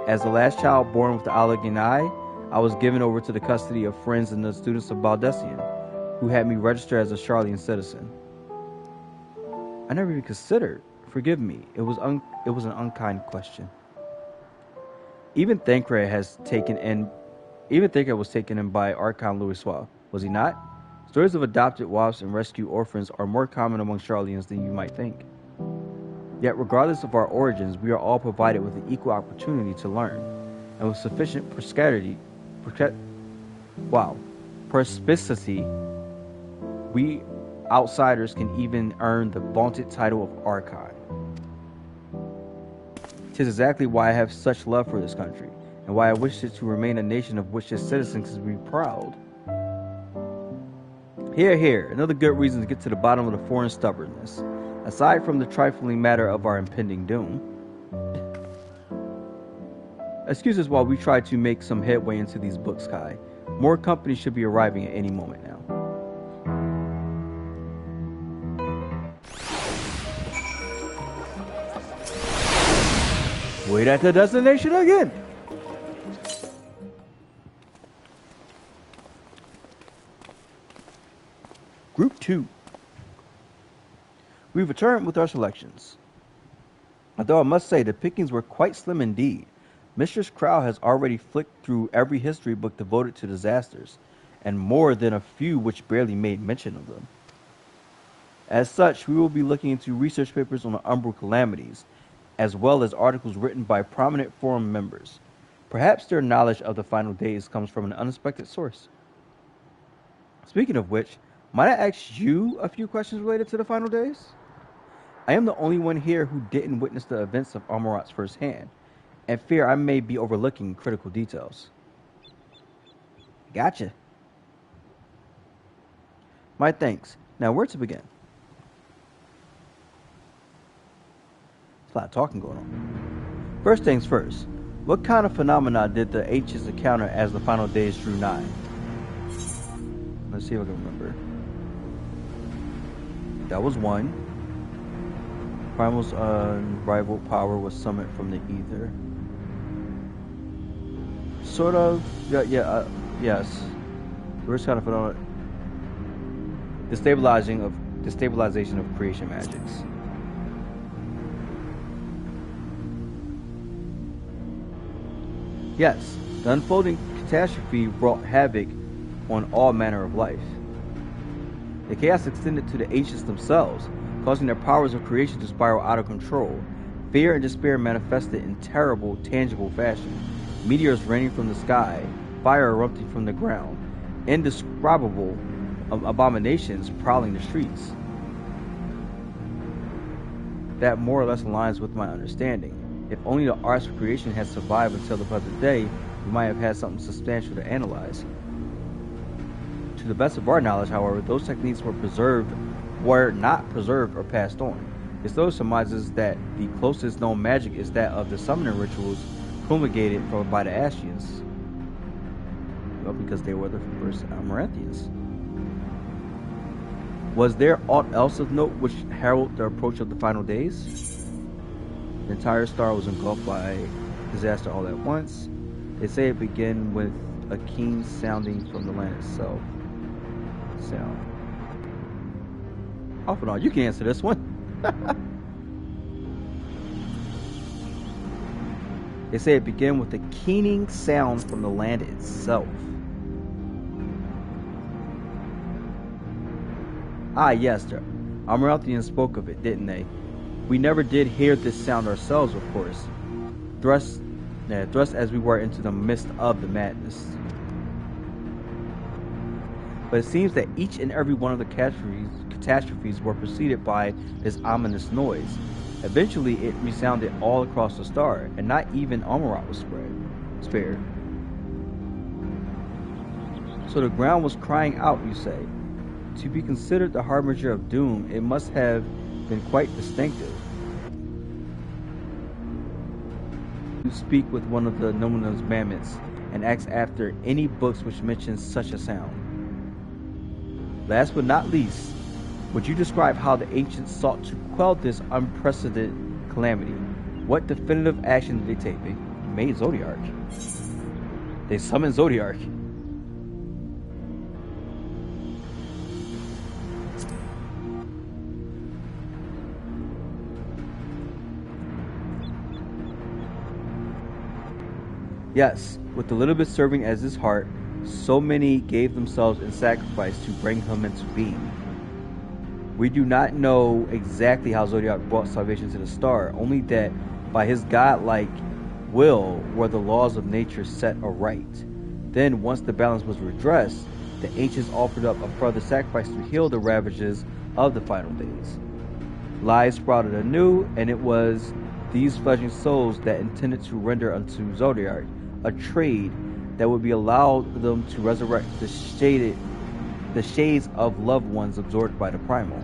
S1: As the last child born with the Allegan eye, I was given over to the custody of friends and the students of Baldessian, who had me registered as a Charlian citizen. I never even considered. Forgive me. It was an unkind question. Even Thancred was taken in by Archon Louisois, was he not? Stories of adopted wasps and rescued orphans are more common among Charlians than you might think. Yet regardless of our origins, we are all provided with an equal opportunity to learn, and with sufficient perspicacity, we outsiders can even earn the vaunted title of Archon. 'Tis exactly why I have such love for this country, and why I wish it to remain a nation of which its citizens can be proud. Here, another good reason to get to the bottom of the foreign stubbornness. Aside from the trifling matter of our impending doom, excuse us while we try to make some headway into these books, Kai. More companies should be arriving at any moment now. Wait at the destination again! Group 2. We've returned with our selections. Although I must say the pickings were quite slim indeed. Mistress Krile has already flicked through every history book devoted to disasters, and more than a few which barely made mention of them. As such, we will be looking into research papers on the Umbral calamities, as well as articles written by prominent forum members. Perhaps their knowledge of the final days comes from an unexpected source. Speaking of which, might I ask you a few questions related to the final days? I am the only one here who didn't witness the events of Amarat's firsthand, and fear I may be overlooking critical details. Gotcha. My thanks. Now, where to begin? There's a lot of talking going on. First things first, what kind of phenomena did the H's encounter as the final days drew nigh? Let's see if I can remember. That was one. Primal's unrivaled power was summoned from the ether. Sort of, yes. The first kind of phenomena. Destabilization of creation magics. Yes, the unfolding catastrophe wrought havoc on all manner of life. The chaos extended to the ancients themselves, causing their powers of creation to spiral out of control. Fear and despair manifested in terrible, tangible fashion. Meteors raining from the sky, fire erupting from the ground, indescribable abominations prowling the streets. That more or less aligns with my understanding. If only the arts of creation had survived until the present day, we might have had something substantial to analyze. To the best of our knowledge, however, those techniques were not preserved or passed on. It still surmises that the closest known magic is that of the summoning rituals promulgated by the Ascians. Well, because they were the first Amaranthians. Was there aught else of note which heralded the approach of the final days? The entire star was engulfed by disaster all at once. They say it began with a keen sounding from the land itself. Sound. Off and on, you can answer this one. They say it began with a keening sound from the land itself. Ah, yes, the Amaranthians spoke of it, didn't they? We never did hear this sound ourselves, of course. Thrust as we were into the midst of the madness. But it seems that each and every one of the catastrophes were preceded by this ominous noise. Eventually, it resounded all across the star, and not even Amarat was spared. So the ground was crying out, you say. To be considered the harbinger of doom, it must have been quite distinctive. You speak with one of the Nominal's mammoths and ask after any books which mention such a sound. Last but not least, would you describe how the ancients sought to quell this unprecedented calamity? What definitive action did they take? They made Zodiark. They summoned Zodiark. Yes, with the little bit serving as his heart, so many gave themselves in sacrifice to bring him into being. We do not know exactly how Zodiac brought salvation to the star, only that by his godlike will were the laws of nature set aright. Then, once the balance was redressed, the ancients offered up a further sacrifice to heal the ravages of the final days. Lies sprouted anew, and it was these fledgling souls that intended to render unto Zodiac a trade that would be allowed them to resurrect the shades of loved ones absorbed by the primal.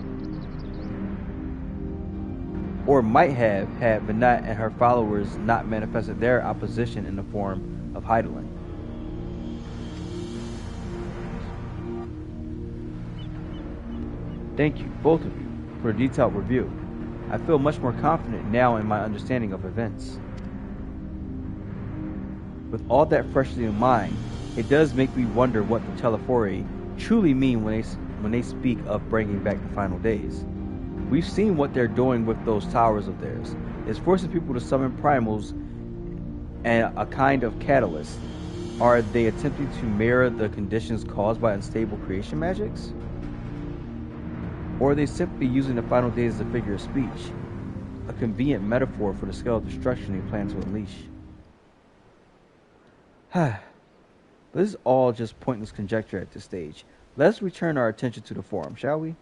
S1: Or might have, had Venat and her followers not manifested their opposition in the form of Heidelin. Thank you, both of you, for a detailed review. I feel much more confident now in my understanding of events. With all that freshly in mind, it does make me wonder what the Telephori truly mean when they speak of bringing back the final days. We've seen what they're doing with those towers of theirs. It's forcing people to summon primals and a kind of catalyst. Are they attempting to mirror the conditions caused by unstable creation magics? Or are they simply using the final days as a figure of speech? A convenient metaphor for the scale of destruction they plan to unleash. But this is all just pointless conjecture at this stage. Let's return our attention to the forum, shall we?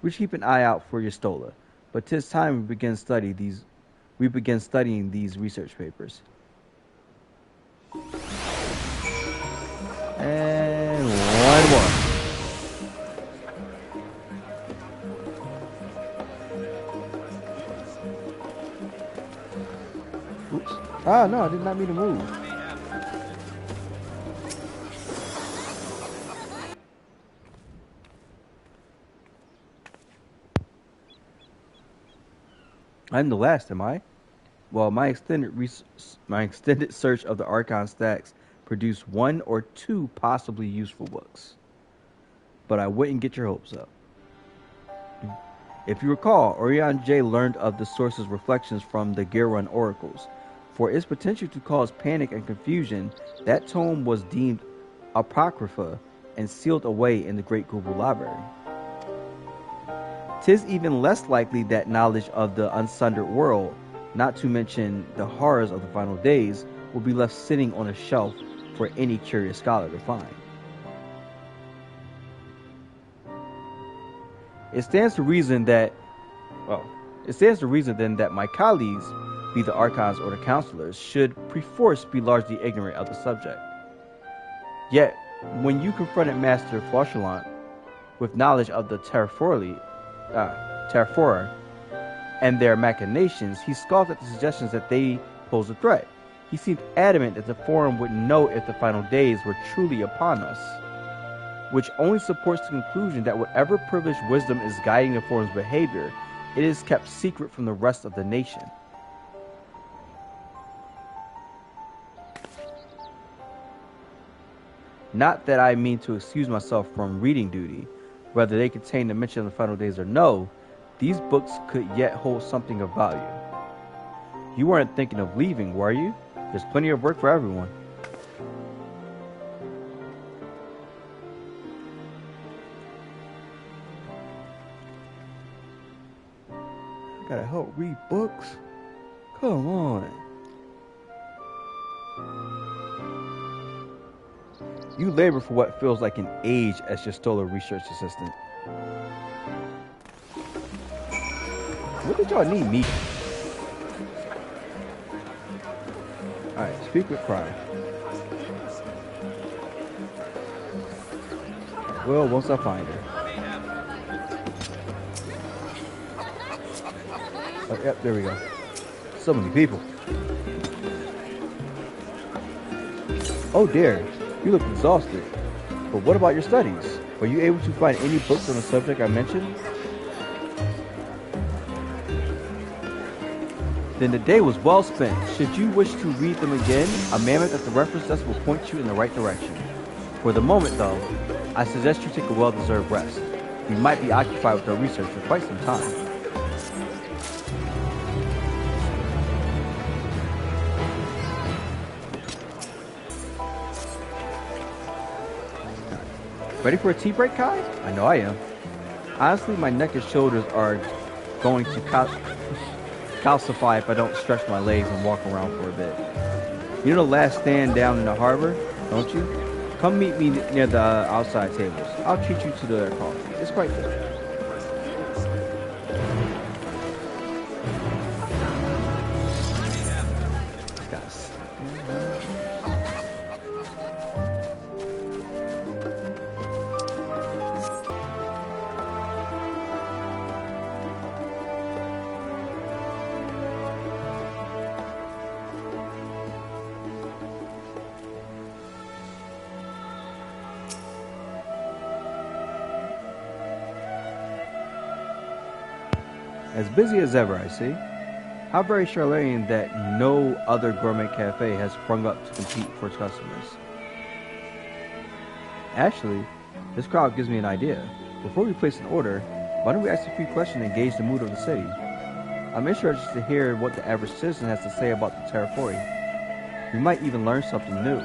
S1: We should keep an eye out for Yestola, but 'tis time we begin studying these research papers. And one more. Oops. Ah, no, I did not mean to move. I'm the last, am I? Well, my extended search of the Archon stacks produced 1 or 2 possibly useful books. But I wouldn't get your hopes up. If you recall, Orion J learned of the source's reflections from the Girun oracles. For its potential to cause panic and confusion, that tome was deemed apocrypha and sealed away in the Great Google Library. 'Tis even less likely that knowledge of the unsundered world, not to mention the horrors of the final days, will be left sitting on a shelf for any curious scholar to find. It stands to reason then that my colleagues, be the Archons or the Counselors, should perforce be largely ignorant of the subject. Yet, when you confronted Master Flauchelant with knowledge of the Terraphora and their machinations, he scoffed at the suggestions that they pose a threat. He seemed adamant that the Forum would know if the final days were truly upon us, which only supports the conclusion that whatever privileged wisdom is guiding the Forum's behavior, it is kept secret from the rest of the nation. Not that I mean to excuse myself from reading duty. Whether they contain the mention of the final days or no, these books could yet hold something of value. You weren't thinking of leaving, were you? There's plenty of work for everyone. I gotta help read books? Come on. You labor for what feels like an age as Yestola research assistant. What did y'all need me for? Alright, speak with Krile. Well, once I find her. Oh, yep, there we go. So many people. Oh dear. You look exhausted. But what about your studies? Were you able to find any books on the subject I mentioned? Then the day was well spent. Should you wish to read them again, a mammoth at the reference desk will point you in the right direction. For the moment, though, I suggest you take a well-deserved rest. We might be occupied with our research for quite some time. Ready for a tea break, Kai? I know I am. Honestly, my neck and shoulders are going to calcify if I don't stretch my legs and walk around for a bit. You know the last stand down in the harbor, don't you? Come meet me near the outside tables. I'll treat you to their coffee. It's quite good. Guys. As busy as ever, I see. How very Charlarian that no other gourmet cafe has sprung up to compete for its customers. Actually, this crowd gives me an idea. Before we place an order, why don't we ask a few questions and gauge the mood of the city? I'm interested to hear what the average citizen has to say about the Terrafori. We might even learn something new.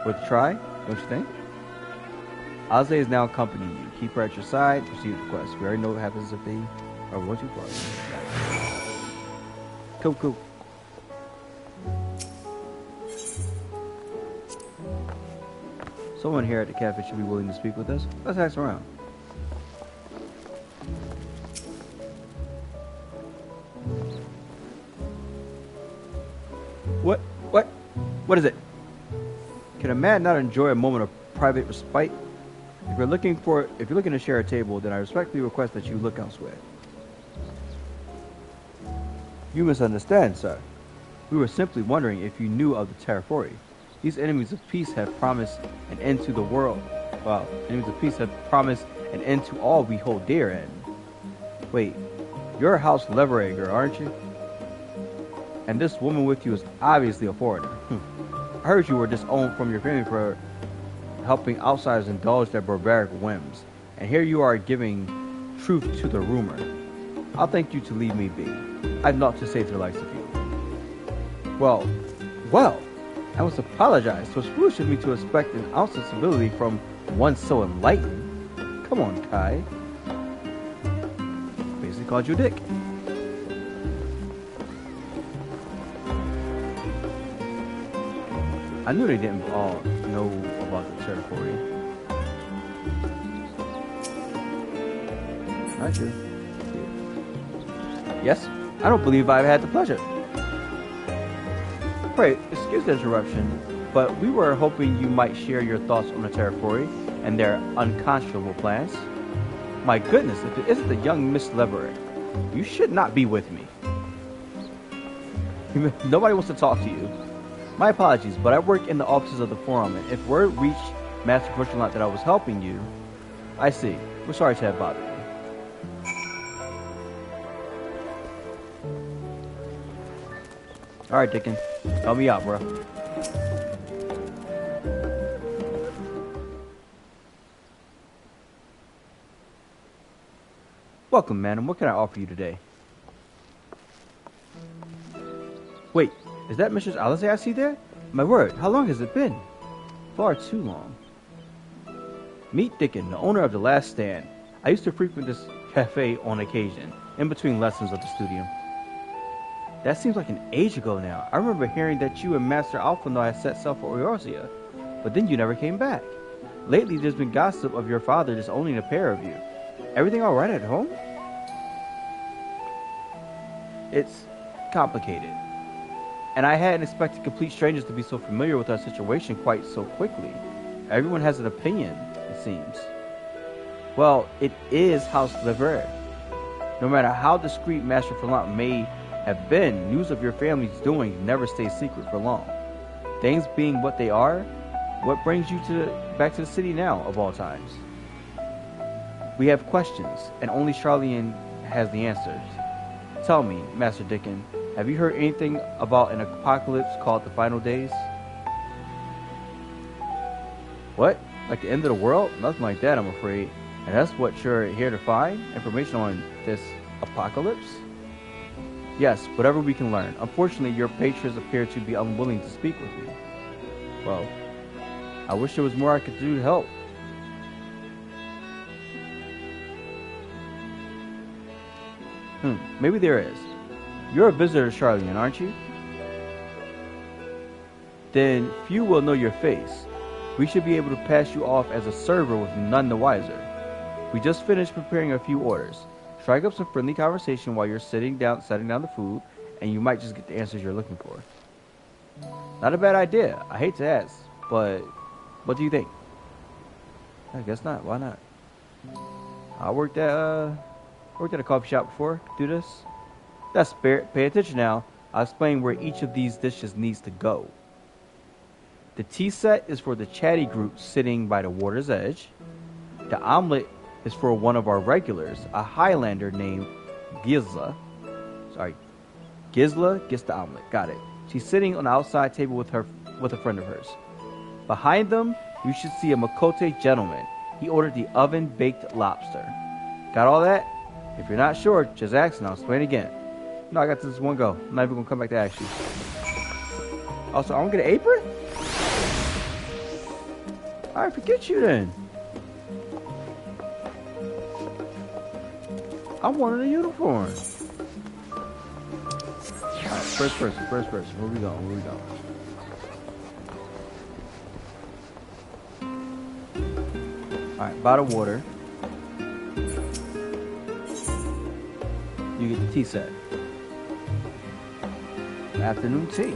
S1: Worth a try, don't you think? Aze is now accompanying you. Keep her at your side, proceed with the quest. We already know what happens if they are going too far. Cool. Someone here at the cafe should be willing to speak with us. Let's ask around. What is it? Can a man not enjoy a moment of private respite? If you're looking to share a table, then I respectfully request that you look elsewhere. You misunderstand, sir. We were simply wondering if you knew of the Terrafori. These enemies of peace have promised an end to the world. Well, enemies of peace have promised an end to all we hold dear. And wait, you're a House Leverager, aren't you? And this woman with you is obviously a foreigner. I heard you were disowned from your family for helping outsiders indulge their barbaric whims. And here you are giving truth to the rumor. I'll thank you to leave me be. I've naught to say to the likes of you. Well, I must apologize. 'Twas foolish of me to expect an ounce of civility from one so enlightened. Come on, Kai. Basically called you a dick. I knew they didn't all know about the Terrafori. Not true. Yes, I don't believe I've had the pleasure. Pray, excuse the interruption, but we were hoping you might share your thoughts on the Terrafori and their unconscionable plans. My goodness, if it isn't the young Miss Leverer, you should not be with me. Nobody wants to talk to you. My apologies, but I work in the offices of the Forum, and if word reached Master Butcherlot that I was helping you, I see. We're sorry to have bothered you. Alright, Dickin. Help me out, bro. Welcome, madam. What can I offer you today? Wait, is that Mrs. Alice I see there? My word, how long has it been? Far too long. Meet Dickin, the owner of The Last Stand. I used to frequent this cafe on occasion, in between lessons of the studio. That seems like an age ago now. I remember hearing that you and Master Alphonse had set sail for Eorzea, but then you never came back. Lately, there's been gossip of your father disowning the pair of you. Everything all right at home? It's complicated. And I hadn't expected complete strangers to be so familiar with our situation quite so quickly. Everyone has an opinion, it seems. Well, it is House Lever. No matter how discreet Master Ferlant may have been, news of your family's doings never stays secret for long. Things being what they are, what brings you back to the city now, of all times? We have questions, and only Charlarian has the answers. Tell me, Master Dickin, have you heard anything about an apocalypse called the Final Days? What? Like the end of the world? Nothing like that, I'm afraid. And that's what you're here to find? Information on this apocalypse? Yes, whatever we can learn. Unfortunately, your patrons appear to be unwilling to speak with me. Well, I wish there was more I could do to help. Maybe there is. You're a visitor to Charlene, aren't you? Then few will know your face. We should be able to pass you off as a server with none the wiser. We just finished preparing a few orders. Strike up some friendly conversation while you're setting down the food, and you might just get the answers you're looking for. Not a bad idea. I hate to ask, but what do you think? I guess not. Why not? I worked at a coffee shop before. Do this. That's fair. Pay attention now. I'll explain where each of these dishes needs to go. The tea set is for the chatty group sitting by the water's edge. The omelet is for one of our regulars, a Highlander named Gizla. Gizla gets the omelet. Got it. She's sitting on the outside table with a friend of hers. Behind them, you should see a Makote gentleman. He ordered the oven-baked lobster. Got all that? If you're not sure, just ask and I'll explain again. No, I got this one go. I'm not even gonna come back to ask you. Also, I don't get an apron? Alright, forget you then. I wanted a uniform. Alright, first person. Where we going? Alright, bottled water. You get the tea set. Afternoon tea.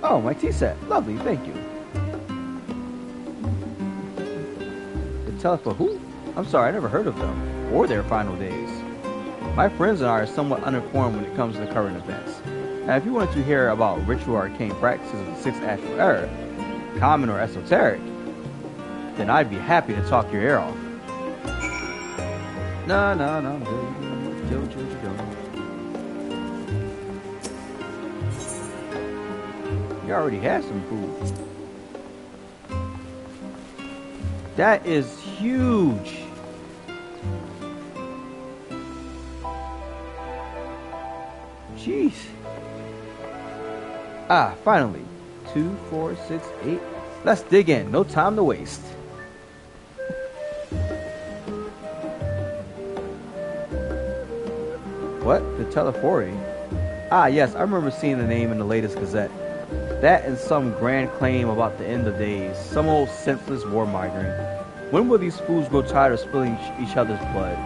S1: Oh, my tea set. Lovely, thank you. The telephone. Who? I'm sorry, I never heard of them. Or their final days. My friends and I are somewhat uninformed when it comes to current events. Now, if you wanted to hear about ritual arcane practices of the Sixth Astral Era, common or esoteric, then I'd be happy to talk your ear off. No, I'm good. Chill. You already had some food. That is huge. Jeez. Ah, finally. 2, 4, 6, 8. Let's dig in. No time to waste. What? The Telefori? Ah, yes, I remember seeing the name in the latest Gazette. That and some grand claim about the end of days. Some old senseless war migrant. When will these fools grow tired of spilling each other's blood?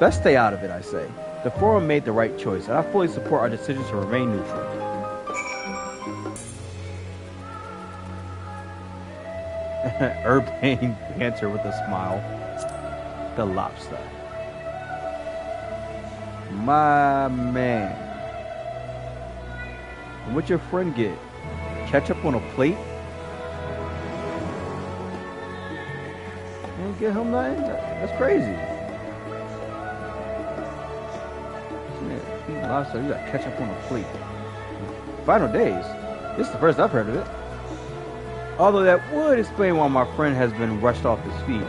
S1: Best stay out of it, I say. The Forum made the right choice, and I fully support our decision to remain neutral. Urbane banter with a smile. The lobster. My man. And what'd your friend get? Ketchup on a plate? You don't get him nothing? That's crazy. Man, lobster, you got ketchup on a plate. Final days? This is the first I've heard of it. Although that would explain why my friend has been rushed off his feet.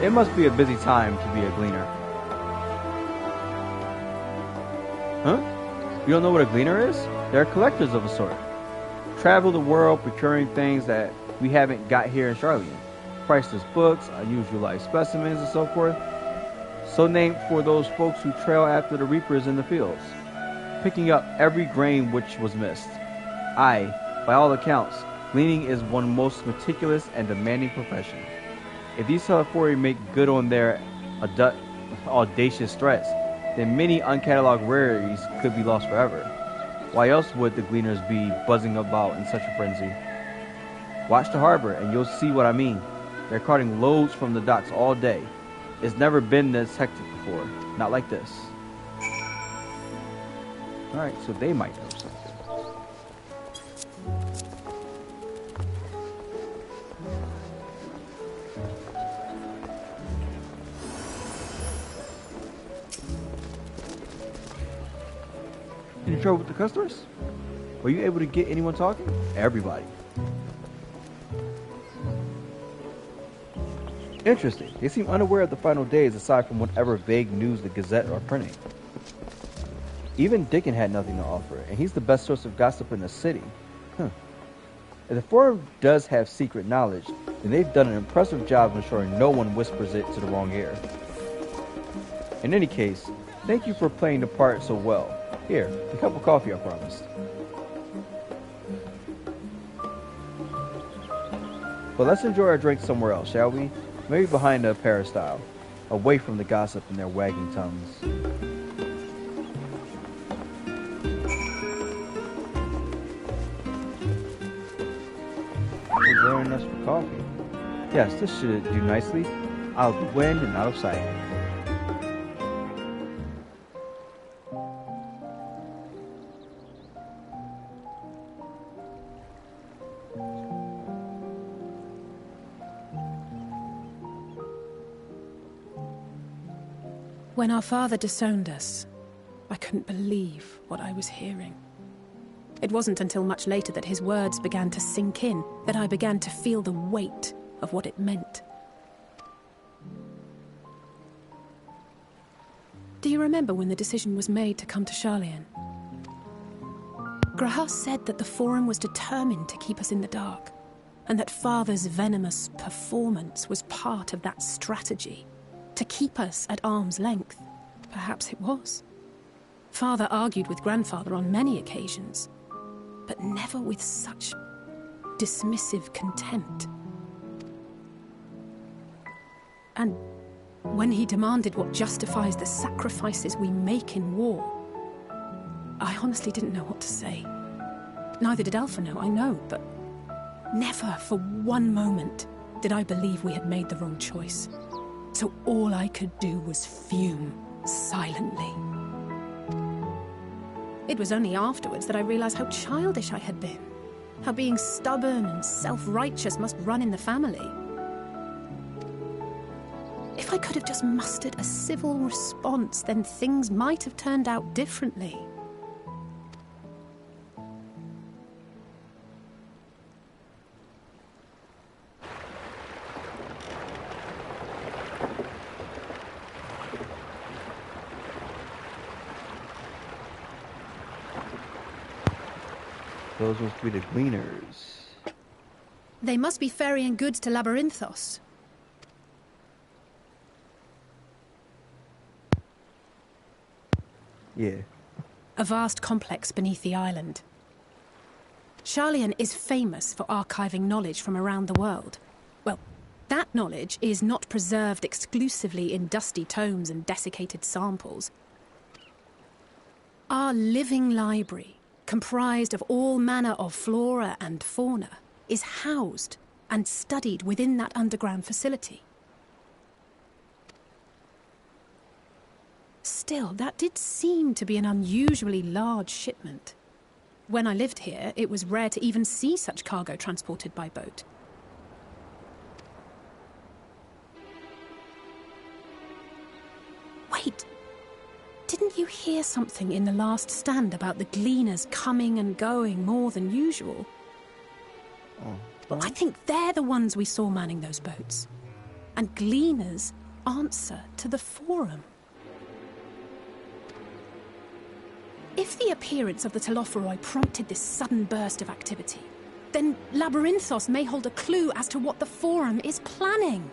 S1: It must be a busy time to be a gleaner. Huh? You don't know what a gleaner is? They're collectors of a sort. Travel the world procuring things that we haven't got here in Charlene. Priceless books, unusual life specimens, and so forth. So named for those folks who trail after the reapers in the fields, picking up every grain which was missed. Aye, by all accounts, gleaning is one most meticulous and demanding profession. If these Telefori make good on their audacious threats, then many uncatalogued rarities could be lost forever. Why else would the gleaners be buzzing about in such a frenzy? Watch the harbor and you'll see what I mean. They're carting loads from the docks all day. It's never been this hectic before. Not like this. Alright, so they might know something. Any trouble with the customers? Were you able to get anyone talking? Everybody. Interesting. They seem unaware of the final days aside from whatever vague news the Gazette are printing. Even Dickon had nothing to offer, and he's the best source of gossip in the city. If the Forum does have secret knowledge, then they've done an impressive job of ensuring no one whispers it to the wrong ear. In any case, thank you for playing the part so well. Here, a cup of coffee I promised. But let's enjoy our drink somewhere else, shall we? Maybe behind the peristyle, away from the gossip and their wagging tongues. We're joining us for coffee. Yes, this should do nicely. Out of the wind and out of sight.
S12: When our father disowned us, I couldn't believe what I was hearing. It wasn't until much later that his words began to sink in, that I began to feel the weight of what it meant. Do you remember when the decision was made to come to Krile? Graham said that the Forum was determined to keep us in the dark, and that Father's venomous performance was part of that strategy. To keep us at arm's length. Perhaps it was. Father argued with Grandfather on many occasions, but never with such dismissive contempt. And when he demanded what justifies the sacrifices we make in war, I honestly didn't know what to say. Neither did Alpha know, I know, but never for one moment did I believe we had made the wrong choice. So all I could do was fume silently. It was only afterwards that I realized how childish I had been. How being stubborn and self-righteous must run in the family. If I could have just mustered a civil response, then things might have turned out differently.
S1: Those must be the Gleaners.
S12: They must be ferrying goods to Labyrinthos.
S1: Yeah.
S12: A vast complex beneath the island. Krile is famous for archiving knowledge from around the world. Well, that knowledge is not preserved exclusively in dusty tomes and desiccated samples. Our living library, comprised of all manner of flora and fauna, is housed and studied within that underground facility. Still, that did seem to be an unusually large shipment. When I lived here, it was rare to even see such cargo transported by boat. Wait! Didn't you hear something in the last stand about the Gleaners coming and going more than usual? Well, I think they're the ones we saw manning those boats. And Gleaners answer to the Forum. If the appearance of the Telophoroi prompted this sudden burst of activity, then Labyrinthos may hold a clue as to what the Forum is planning.